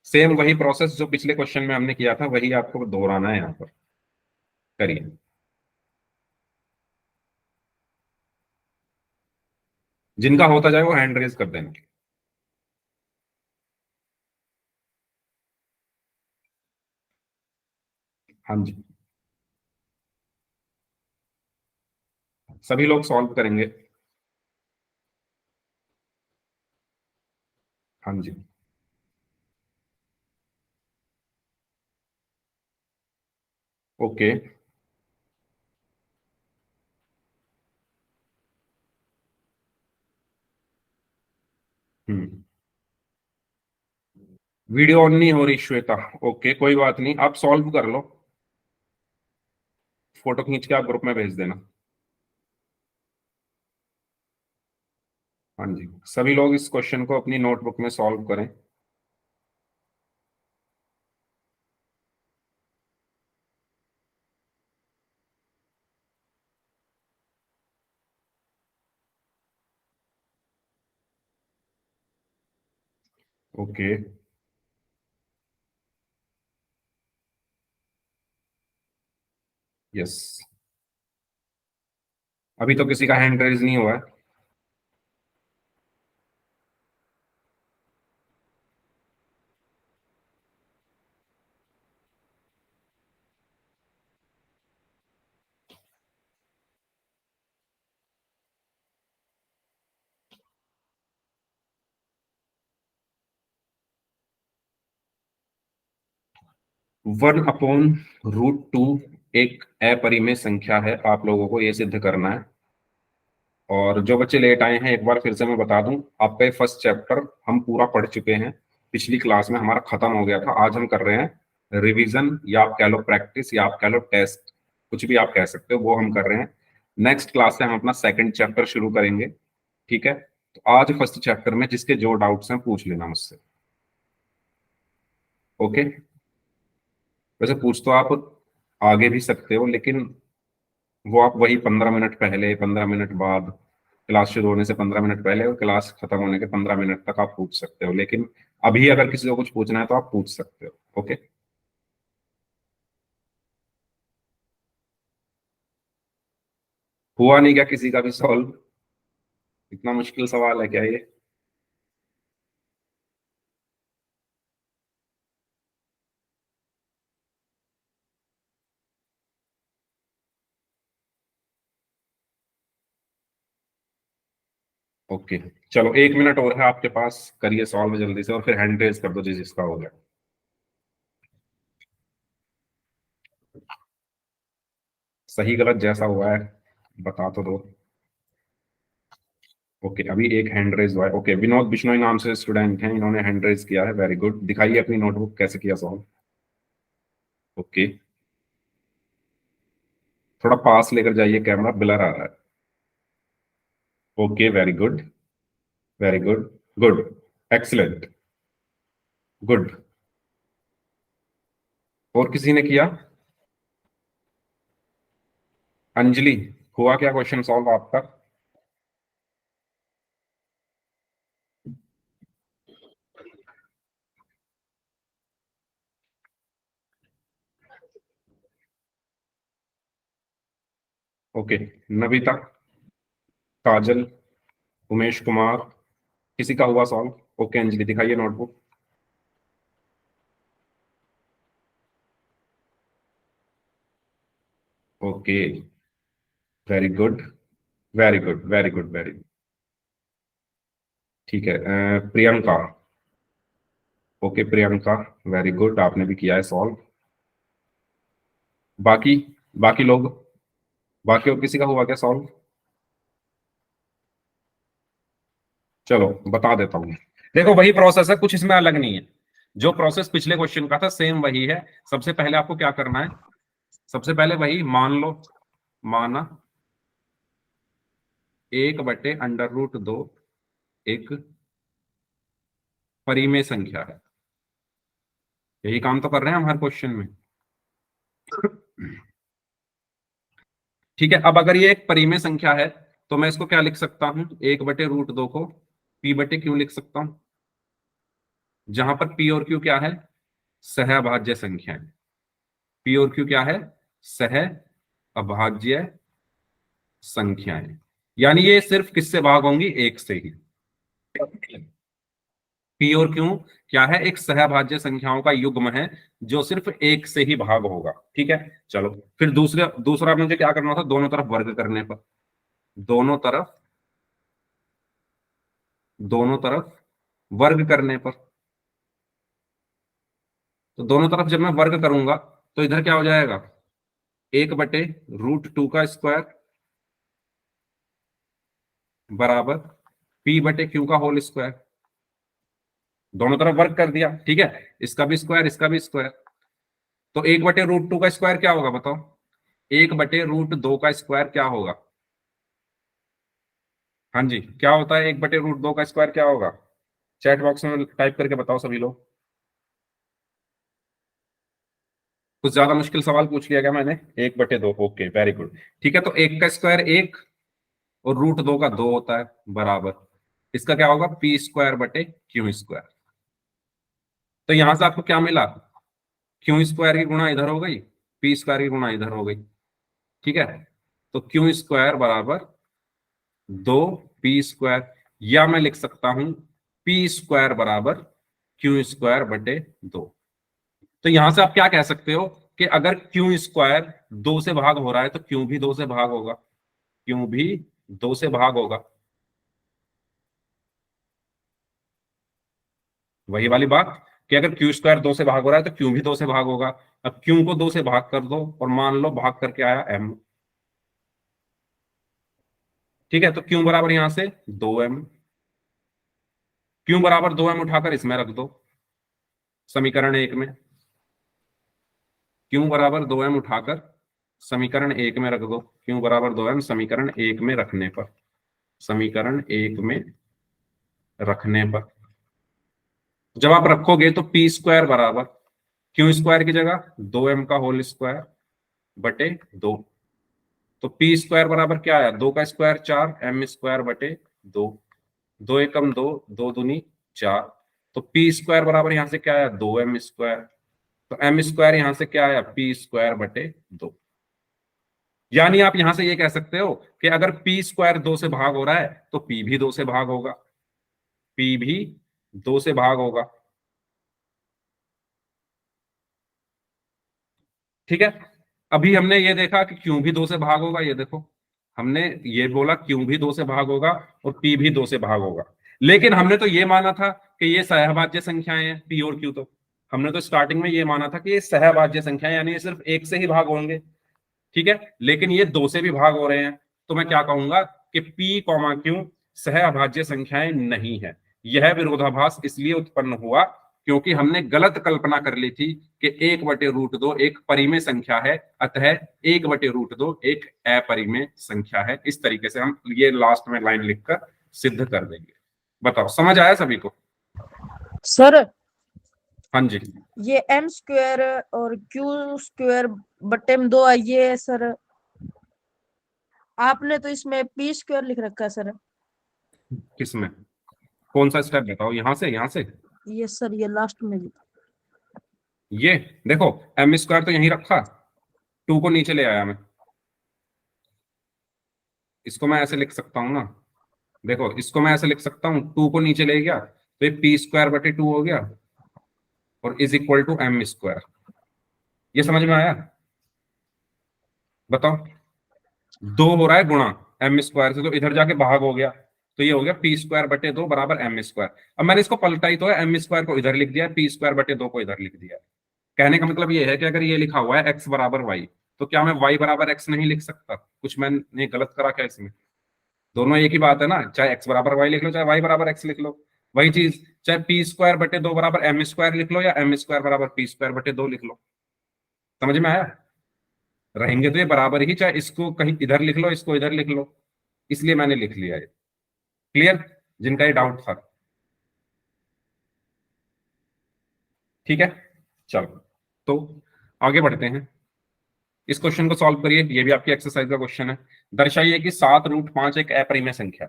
सेम वही प्रोसेस जो पिछले क्वेश्चन में हमने किया था वही आपको दोहराना है यहां पर, करिए। जिनका होता जाए वो हैंड रेज कर देना। हाँ जी, सभी लोग सॉल्व करेंगे। हाँ जी, ओके। हम्म, वीडियो ऑन नहीं हो रही श्वेता, ओके कोई बात नहीं, आप सॉल्व कर लो, फोटो खींच के आप ग्रुप में भेज देना। हाँ जी, सभी लोग इस क्वेश्चन को अपनी नोटबुक में सॉल्व करें। ओके, यस, अभी तो किसी का हैंड रेज नहीं हुआ है। वन अपॉन रूट टू एक अपरिमेय संख्या है, आप लोगों को ये सिद्ध करना है। और जो बच्चे लेट आए हैं, एक बार फिर से मैं बता दूं, आपका ये फर्स्ट चैप्टर हम पूरा पढ़ चुके हैं, पिछली क्लास में हमारा खत्म हो गया था। आज हम कर रहे हैं रिवीजन, या आप कह लो प्रैक्टिस, या आप कह लो टेस्ट, कुछ भी आप कह सकते हो, वो हम कर रहे हैं। नेक्स्ट क्लास से हम अपना सेकंड चैप्टर शुरू करेंगे, ठीक है। तो आज फर्स्ट चैप्टर में जिसके जो डाउट्स हैं पूछ लेना मुझसे, ओके। वैसे पूछ तो आप आगे भी सकते हो, लेकिन वो आप वही 15 मिनट पहले, 15 मिनट बाद, क्लास शुरू होने से 15 मिनट पहले और क्लास खत्म होने के 15 मिनट तक आप पूछ सकते हो। लेकिन अभी अगर किसी को कुछ पूछना है तो आप पूछ सकते हो, ओके। हुआ नहीं क्या किसी का भी सॉल्व? इतना मुश्किल सवाल है क्या ये? ओके, चलो 1 मिनट और है आपके पास, करिए सॉल्व जल्दी से और फिर हैंड रेज कर दो जिसका हो गया। सही गलत जैसा हुआ है बता तो दो। ओके, अभी एक हैंड रेज हुआ है। ओके, विनोद बिश्नोई नाम से स्टूडेंट हैं, इन्होंने हैंड रेज किया है, वेरी गुड। दिखाइए अपनी नोटबुक कैसे किया सॉल्व। ओके, थोड़ा पास लेकर जाइए, कैमरा ब्लर आ रहा है। Okay, very good, very good, good, excellent, good. और किसी ने किया? अंजलि, हुआ क्या क्वेश्चन सॉल्व आपका? ओके, नविता, काजल, उमेश कुमार, किसी का हुआ सॉल्व? ओके अंजलि, दिखाइए notebook. Okay, very good, very good, very good, very good. ठीक है, Priyanka. Okay Priyanka, very good, आपने भी किया है सॉल्व। बाकी, बाकी लोग, बाकी और किसी का हुआ क्या सॉल्व? चलो बता देता हूँ। देखो वही प्रोसेस है, कुछ इसमें अलग नहीं है। जो प्रोसेस पिछले क्वेश्चन का था सेम वही है। सबसे पहले आपको क्या करना है? सबसे पहले वही मान लो, माना 1/√2 एक परिमेय संख्या है। यही काम तो कर रहे हैं हम हर क्वेश्चन में। ठीक है, अब अगर ये एक परिमेय संख्या है तो मैं इसको क्या लिख सकता हूं? 1/√2 को p/q लिख सकता हूं, जहां पर p और q क्या है? सहअभाज्य संख्या है। p और q क्या है? सहअभाज्य संख्याएं। यानी ये सिर्फ किससे भाग होंगी? एक से ही। p और q क्या है? एक सहभाज्य संख्याओं का युग्म है जो सिर्फ एक से ही भाग होगा। ठीक है, चलो फिर दूसरा मुझे क्या करना था? दोनों तरफ वर्ग करने पर, दोनों तरफ, दोनों तरफ वर्ग करने पर, तो दोनों तरफ जब मैं वर्ग करूंगा तो इधर क्या हो जाएगा? 1/√2 का स्क्वायर बराबर p/q का होल स्क्वायर। दोनों तरफ वर्ग कर दिया, ठीक है, इसका भी स्क्वायर, इसका भी स्क्वायर। तो 1/√2 का स्क्वायर क्या होगा बताओ? 1/√2 का स्क्वायर क्या होगा? हाँ जी, क्या होता है 1/√2 का स्क्वायर क्या होगा? चैट बॉक्स में टाइप करके बताओ सभी लोग। कुछ ज्यादा मुश्किल सवाल पूछ लिया क्या मैंने? 1/2, ओके वेरी गुड। ठीक है, तो 1 का स्क्वायर 1 और √2 का 2 होता है, बराबर इसका क्या होगा? p² /q²। तो यहां से आपको क्या मिला, क्यू स्क्वायर की गुणा इधर हो गई, पी स्क्वायर की गुणा इधर हो गई। ठीक है, तो क्यू स्क्वायर बराबर 2 पी स्क्वायर, या मैं लिख सकता हूं पी स्क्वायर बराबर क्यू स्क्वायर बटे 2। तो यहां से आप क्या कह सकते हो कि अगर क्यू स्क्वायर 2 से भाग हो रहा है तो क्यू भी 2 से भाग होगा, क्यू भी 2 से भाग होगा। वही वाली बात कि अगर क्यू स्क्वायर 2 से भाग हो रहा है तो क्यू भी 2 से भाग होगा। अब क्यू को 2 से भाग कर दो और मान लो भाग करके आया एम। ठीक है, तो क्यू बराबर यहां से 2m, क्यू बराबर 2m उठाकर इसमें रख दो समीकरण 1 में, क्यू बराबर 2m उठाकर समीकरण 1 में रख दो, क्यू बराबर 2m समीकरण 1 में रखने पर, समीकरण 1 में रखने पर जब आप रखोगे तो पी स्क्वायर बराबर क्यू स्क्वायर की जगह 2m का होल स्क्वायर बटे 2। तो पी स्क्वायर बराबर क्या आया, 2 का स्क्वायर 4, एम स्क्वायर बटे 2, 2 एकम 2, 2 दूनी 4। तो पी स्क्वायर बराबर यहां से क्या आया, 2m स्क्वायर। तो एम स्क्वायर यहां से क्या आया, पी स्क्वायर बटे 2। यानी आप यहां से ये कह सकते हो कि अगर पी स्क्वायर 2 से भाग हो रहा है तो पी भी 2 से भाग होगा, पी भी 2 से भाग होगा। ठीक है, अभी हमने ये देखा कि क्यों भी 2 से भाग होगा, ये देखो हमने ये बोला क्यों भी 2 से भाग होगा और पी भी 2 से भाग होगा। लेकिन हमने तो ये माना था कि ये सहभाज्य संख्याएं हैं पी और क्यू, तो हमने तो स्टार्टिंग में ये माना था कि ये सहभाज्य संख्याएं यानी ये सिर्फ एक से ही भाग होंगे। ठीक है, लेकिन ये 2 से भी भाग हो रहे हैं, तो मैं क्या कहूंगा कि पी कॉमा क्यू सहअभाज्य संख्याएं नहीं है। यह विरोधाभास इसलिए उत्पन्न हुआ क्योंकि हमने गलत कल्पना कर ली थी कि 1/√2 एक परिमेय संख्या है, अतः 1/√2 एक अपरिमेय संख्या है। इस तरीके से हम ये लास्ट में लाइन लिखकर सिद्ध कर देंगे। बताओ, समझ आया सभी को? सर हाँ जी, ये एम स्क्वायर और क्यू स्क्वायर बटे में 2 ये है सर, आपने तो इसमें पी स्क्वायर लिख रखा है सर। किसमें, कौन सा स्टेप बताओ, यहां से, यहां से ये सर ये लास्ट में ये देखो एम स्क्वायर तो यहीं रखा, 2 को नीचे ले आया मैं, इसको मैं ऐसे लिख सकता हूं ना, देखो इसको मैं ऐसे लिख सकता हूं, 2 को नीचे ले गया तो ये पी स्क्वायर बटे 2 हो गया और is equal to M square. ये समझ में आया? बताओ, 2 हो रहा है गुणा एम स्क्वायर से, तो इधर जाके भाग हो गया, तो ये हो गया पी स्क्वायर बटे 2 बराबर एम स्क्वायर। अब मैंने इसको पलटा ही तो है, एम स्क्वायर को इधर लिख दिया, पी स्क्वायर बटे 2 को इधर लिख दिया। कहने का मतलब ये है कि अगर ये लिखा हुआ है एक्स बराबर वाई, तो क्या मैं वाई बराबर एक्स नहीं लिख सकता? कुछ मैंने गलत करा क्या इसमें? दोनों एक ही बात है ना, चाहे एक्स बराबर वाई लिख लो चाहे वाई बराबर एक्स लिख लो, वही चीज। चाहे पी स्क्वायर बटे 2 बराबर एम स्क्वायर लिख लो या एम स्क्वायर बराबर पी स्क्वायर बटे 2 लिख लो। समझ में आया? रहेंगे तो ये बराबर ही, चाहे इसको कहीं इधर लिख लो इसको इधर लिख लो, इसलिए मैंने लिख लिया है। क्लियर, जिनका ये डाउट था? ठीक है, चलो तो आगे बढ़ते हैं। इस क्वेश्चन को सॉल्व करिए, ये भी आपकी एक्सरसाइज का क्वेश्चन है। दर्शाइए कि 7√5 एक अपरिमेय संख्या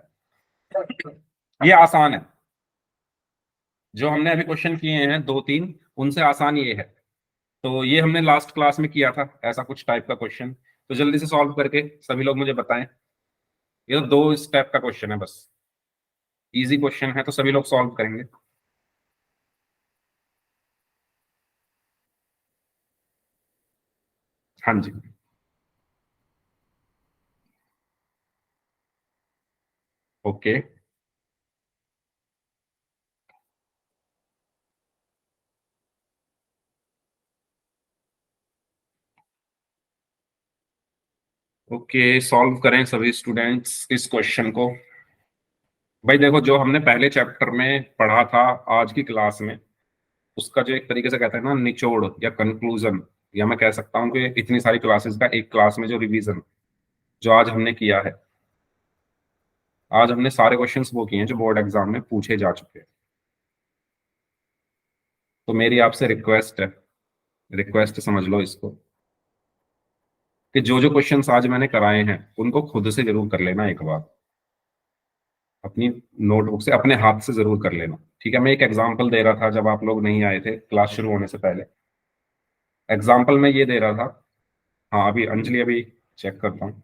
है। ये आसान है, जो हमने अभी क्वेश्चन किए हैं 2-3 उनसे आसान ये है। तो ये हमने लास्ट क्लास में किया था ऐसा कुछ टाइप का क्वेश्चन, तो जल्दी से सॉल्व करके सभी लोग मुझे बताएं। ये तो 2 स्टेप का क्वेश्चन है बस, इजी क्वेश्चन है तो सभी लोग सॉल्व करेंगे। हाँ जी, ओके, ओके सॉल्व करें सभी स्टूडेंट्स इस क्वेश्चन को। भाई देखो, जो हमने पहले चैप्टर में पढ़ा था आज की क्लास में, उसका जो एक तरीके से कहते हैं ना निचोड़ या कंक्लूजन, या मैं कह सकता हूँ कि इतनी सारी क्लासेस का एक क्लास में जो रिवीजन जो आज हमने किया है, आज हमने सारे क्वेश्चंस वो किए हैं जो बोर्ड एग्जाम में पूछे जा चुके हैं। तो मेरी आपसे रिक्वेस्ट है, रिक्वेस्ट समझ लो इसको, कि जो जो क्वेश्चंस आज मैंने कराए हैं उनको खुद से जरूर कर लेना एक बार। अपनी नोटबुक से अपने हाथ से जरूर कर लेना, ठीक है। मैं एक एग्जांपल दे रहा था जब आप लोग नहीं आए थे क्लास शुरू होने से पहले। एग्जांपल में ये दे रहा था, हाँ अभी अंजलि अभी चेक करता हूँ।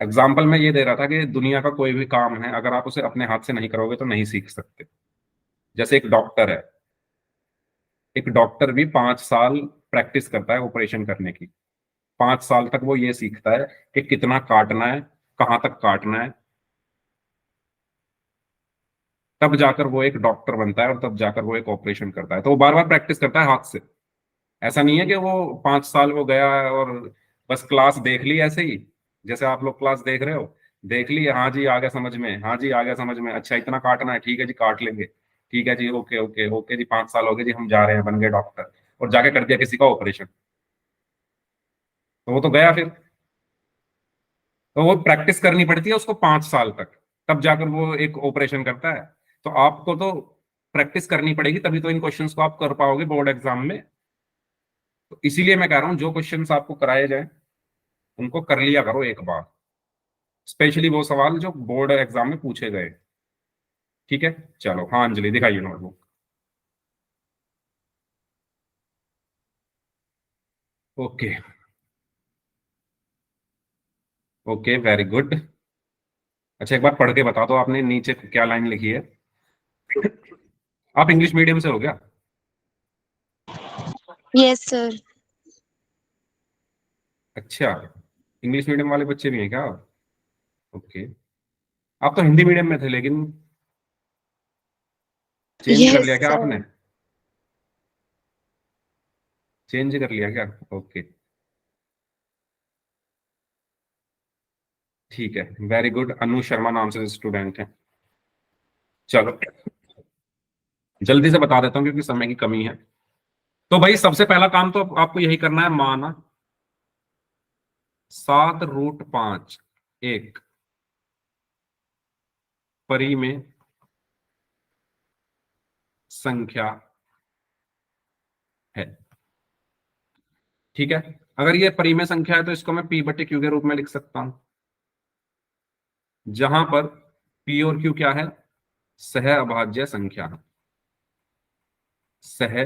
एग्जाम्पल में ये दे रहा था कि दुनिया का कोई भी काम है अगर आप उसे अपने हाथ से नहीं करोगे तो नहीं सीख सकते। जैसे एक डॉक्टर है, एक डॉक्टर भी 5 साल प्रैक्टिस करता है ऑपरेशन करने की। 5 साल तक वो ये सीखता है कि कितना काटना है, कहाँ तक काटना है, तब जाकर वो एक डॉक्टर बनता है और तब जाकर वो एक ऑपरेशन करता है। तो वो बार बार प्रैक्टिस करता है हाथ से। ऐसा नहीं है कि वो 5 साल वो गया है और बस क्लास देख ली ऐसे ही, जैसे आप लोग क्लास देख रहे हो, देख ली, हाँ जी आ गया समझ में, हाँ जी आ गया समझ में, अच्छा इतना काटना है, ठीक है जी काट लेंगे, ठीक है जी ओके ओके ओके जी 5 साल हो गए जी हम जा रहे हैं, बन गए डॉक्टर, और जाके कर दिया किसी का ऑपरेशन, तो वो तो गया फिर। तो वो प्रैक्टिस करनी पड़ती है उसको 5 साल तक, तब जाकर वो एक ऑपरेशन करता है। तो आपको तो प्रैक्टिस करनी पड़ेगी तभी तो इन क्वेश्चंस को आप कर पाओगे बोर्ड एग्जाम में। तो इसीलिए मैं कह रहा हूं जो क्वेश्चंस आपको कराए जाए उनको कर लिया करो एक बार, स्पेशली वो सवाल जो बोर्ड एग्जाम में पूछे गए, ठीक है। चलो हाँ अंजलि दिखाइए notebook. Okay okay very good. अच्छा एक बार पढ़ के बता दो आपने नीचे क्या लाइन लिखी है। आप इंग्लिश मीडियम से हो क्या? Yes sir. अच्छा, इंग्लिश मीडियम वाले बच्चे भी हैं क्या? ओके, आप तो हिंदी मीडियम में थे लेकिन चेंज कर यस लिया क्या सर। आपने? चेंज कर लिया क्या? ओके ठीक है वेरी गुड। अनु शर्मा नाम से स्टूडेंट है। चलो जल्दी से बता देता हूँ क्योंकि समय की कमी है। तो भाई सबसे पहला काम तो आपको यही करना है, माना 7√5 एक परिमेय संख्या है, ठीक है। अगर ये परिमेय संख्या है तो इसको मैं p बटे q के रूप में लिख सकता हूं, जहां पर p और q क्या है? सह अभाज्य संख्या है, सह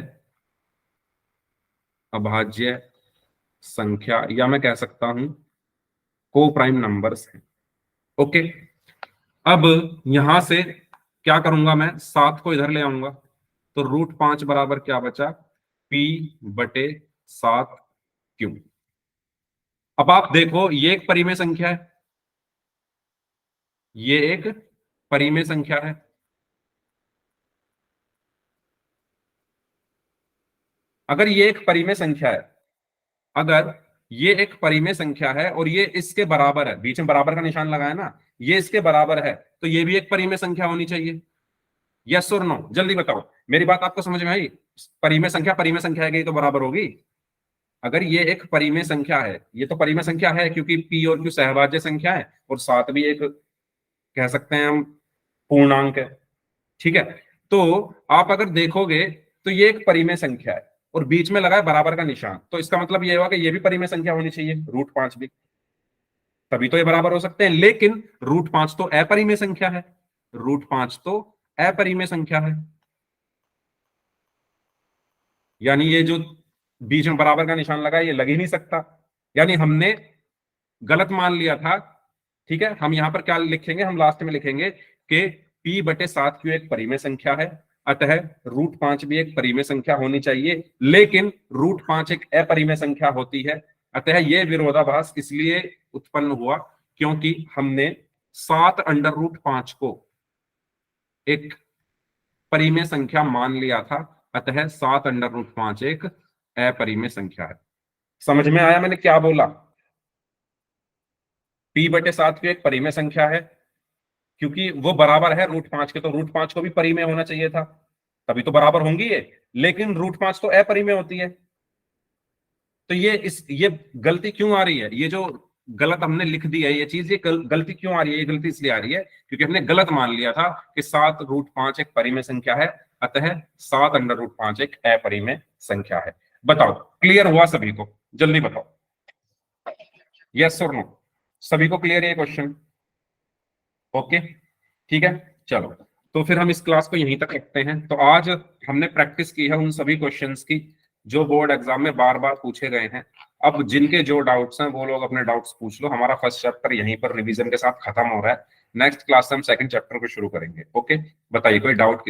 अभाज्य संख्या, या मैं कह सकता हूं को प्राइम नंबर्स है। ओके, अब यहां से क्या करूंगा, मैं 7 को इधर ले आऊंगा, तो √5 बराबर क्या बचा? p/7q। अब आप देखो ये एक परिमेय संख्या है, ये एक परिमेय संख्या है, अगर ये एक परिमेय संख्या है, अगर ये एक परिमेय संख्या है और ये इसके बराबर है, बीच में बराबर का निशान लगाया ना, ये इसके बराबर है, तो ये भी एक परिमेय संख्या होनी चाहिए। यस और नो, जल्दी बताओ, मेरी बात आपको समझ में आई? परिमेय संख्या है कि ये तो बराबर होगी। अगर ये एक परिमेय संख्या है, ये तो परिमेय संख्या है क्योंकि p और q सहभाज्य संख्या है और 7 भी एक कह सकते हैं हम पूर्णांक है, ठीक है। तो आप अगर देखोगे तो ये एक परिमेय संख्या है और बीच में लगा है बराबर का निशान, तो इसका मतलब ये हुआ कि ये भी परिमेय संख्या होनी चाहिए, √5 भी, तभी तो ये बराबर हो सकते हैं। लेकिन √5 तो अपरिमेय संख्या है, √5 तो अपरिमेय संख्या है, यानी ये जो बीच में बराबर का निशान लगा है ये लग ही नहीं सकता, यानी हमने गलत मान लिया था, ठीक है। हम यहां पर क्या लिखेंगे, हम लास्ट में लिखेंगे कि p/7q एक परिमेय संख्या है, अतः √5 भी एक परिमेय संख्या होनी चाहिए, लेकिन √5 एक अपरिमेय संख्या होती है। अतः ये विरोधाभास इसलिए उत्पन्न हुआ क्योंकि हमने 7√5 को एक परिमेय संख्या मान लिया था, अतः 7√5 एक अपरिमेय संख्या है। समझ में आया मैंने क्या बोला? p/7 की एक परिमेय संख्या है क्योंकि वो बराबर है √5 के, तो √5 को भी परिमेय होना चाहिए था, तभी तो बराबर होंगी ये, लेकिन √5 तो अपरिमेय होती है। तो ये गलती क्यों आ रही है, ये जो गलत हमने लिख दी है ये चीज, ये गलती क्यों आ रही है? ये गलती इसलिए आ रही है क्योंकि हमने गलत मान लिया था कि 7√5 एक परिमेय संख्या है, अतः 7√5 एक अपरिमेय संख्या है। बताओ क्लियर हुआ सभी को? जल्दी बताओ, यस और नो, सभी को क्लियर है ये क्वेश्चन? ओके ठीक है, चलो तो फिर हम इस क्लास को यहीं तक रखते हैं। तो आज हमने प्रैक्टिस की है उन सभी क्वेश्चंस की जो बोर्ड एग्जाम में बार बार पूछे गए हैं। अब जिनके जो डाउट्स हैं वो लोग अपने डाउट्स पूछ लो। हमारा फर्स्ट चैप्टर यहीं पर रिवीजन के साथ खत्म हो रहा है। नेक्स्ट क्लास से हम सेकंड चैप्टर को शुरू करेंगे। ओके, बताइए कोई डाउट किस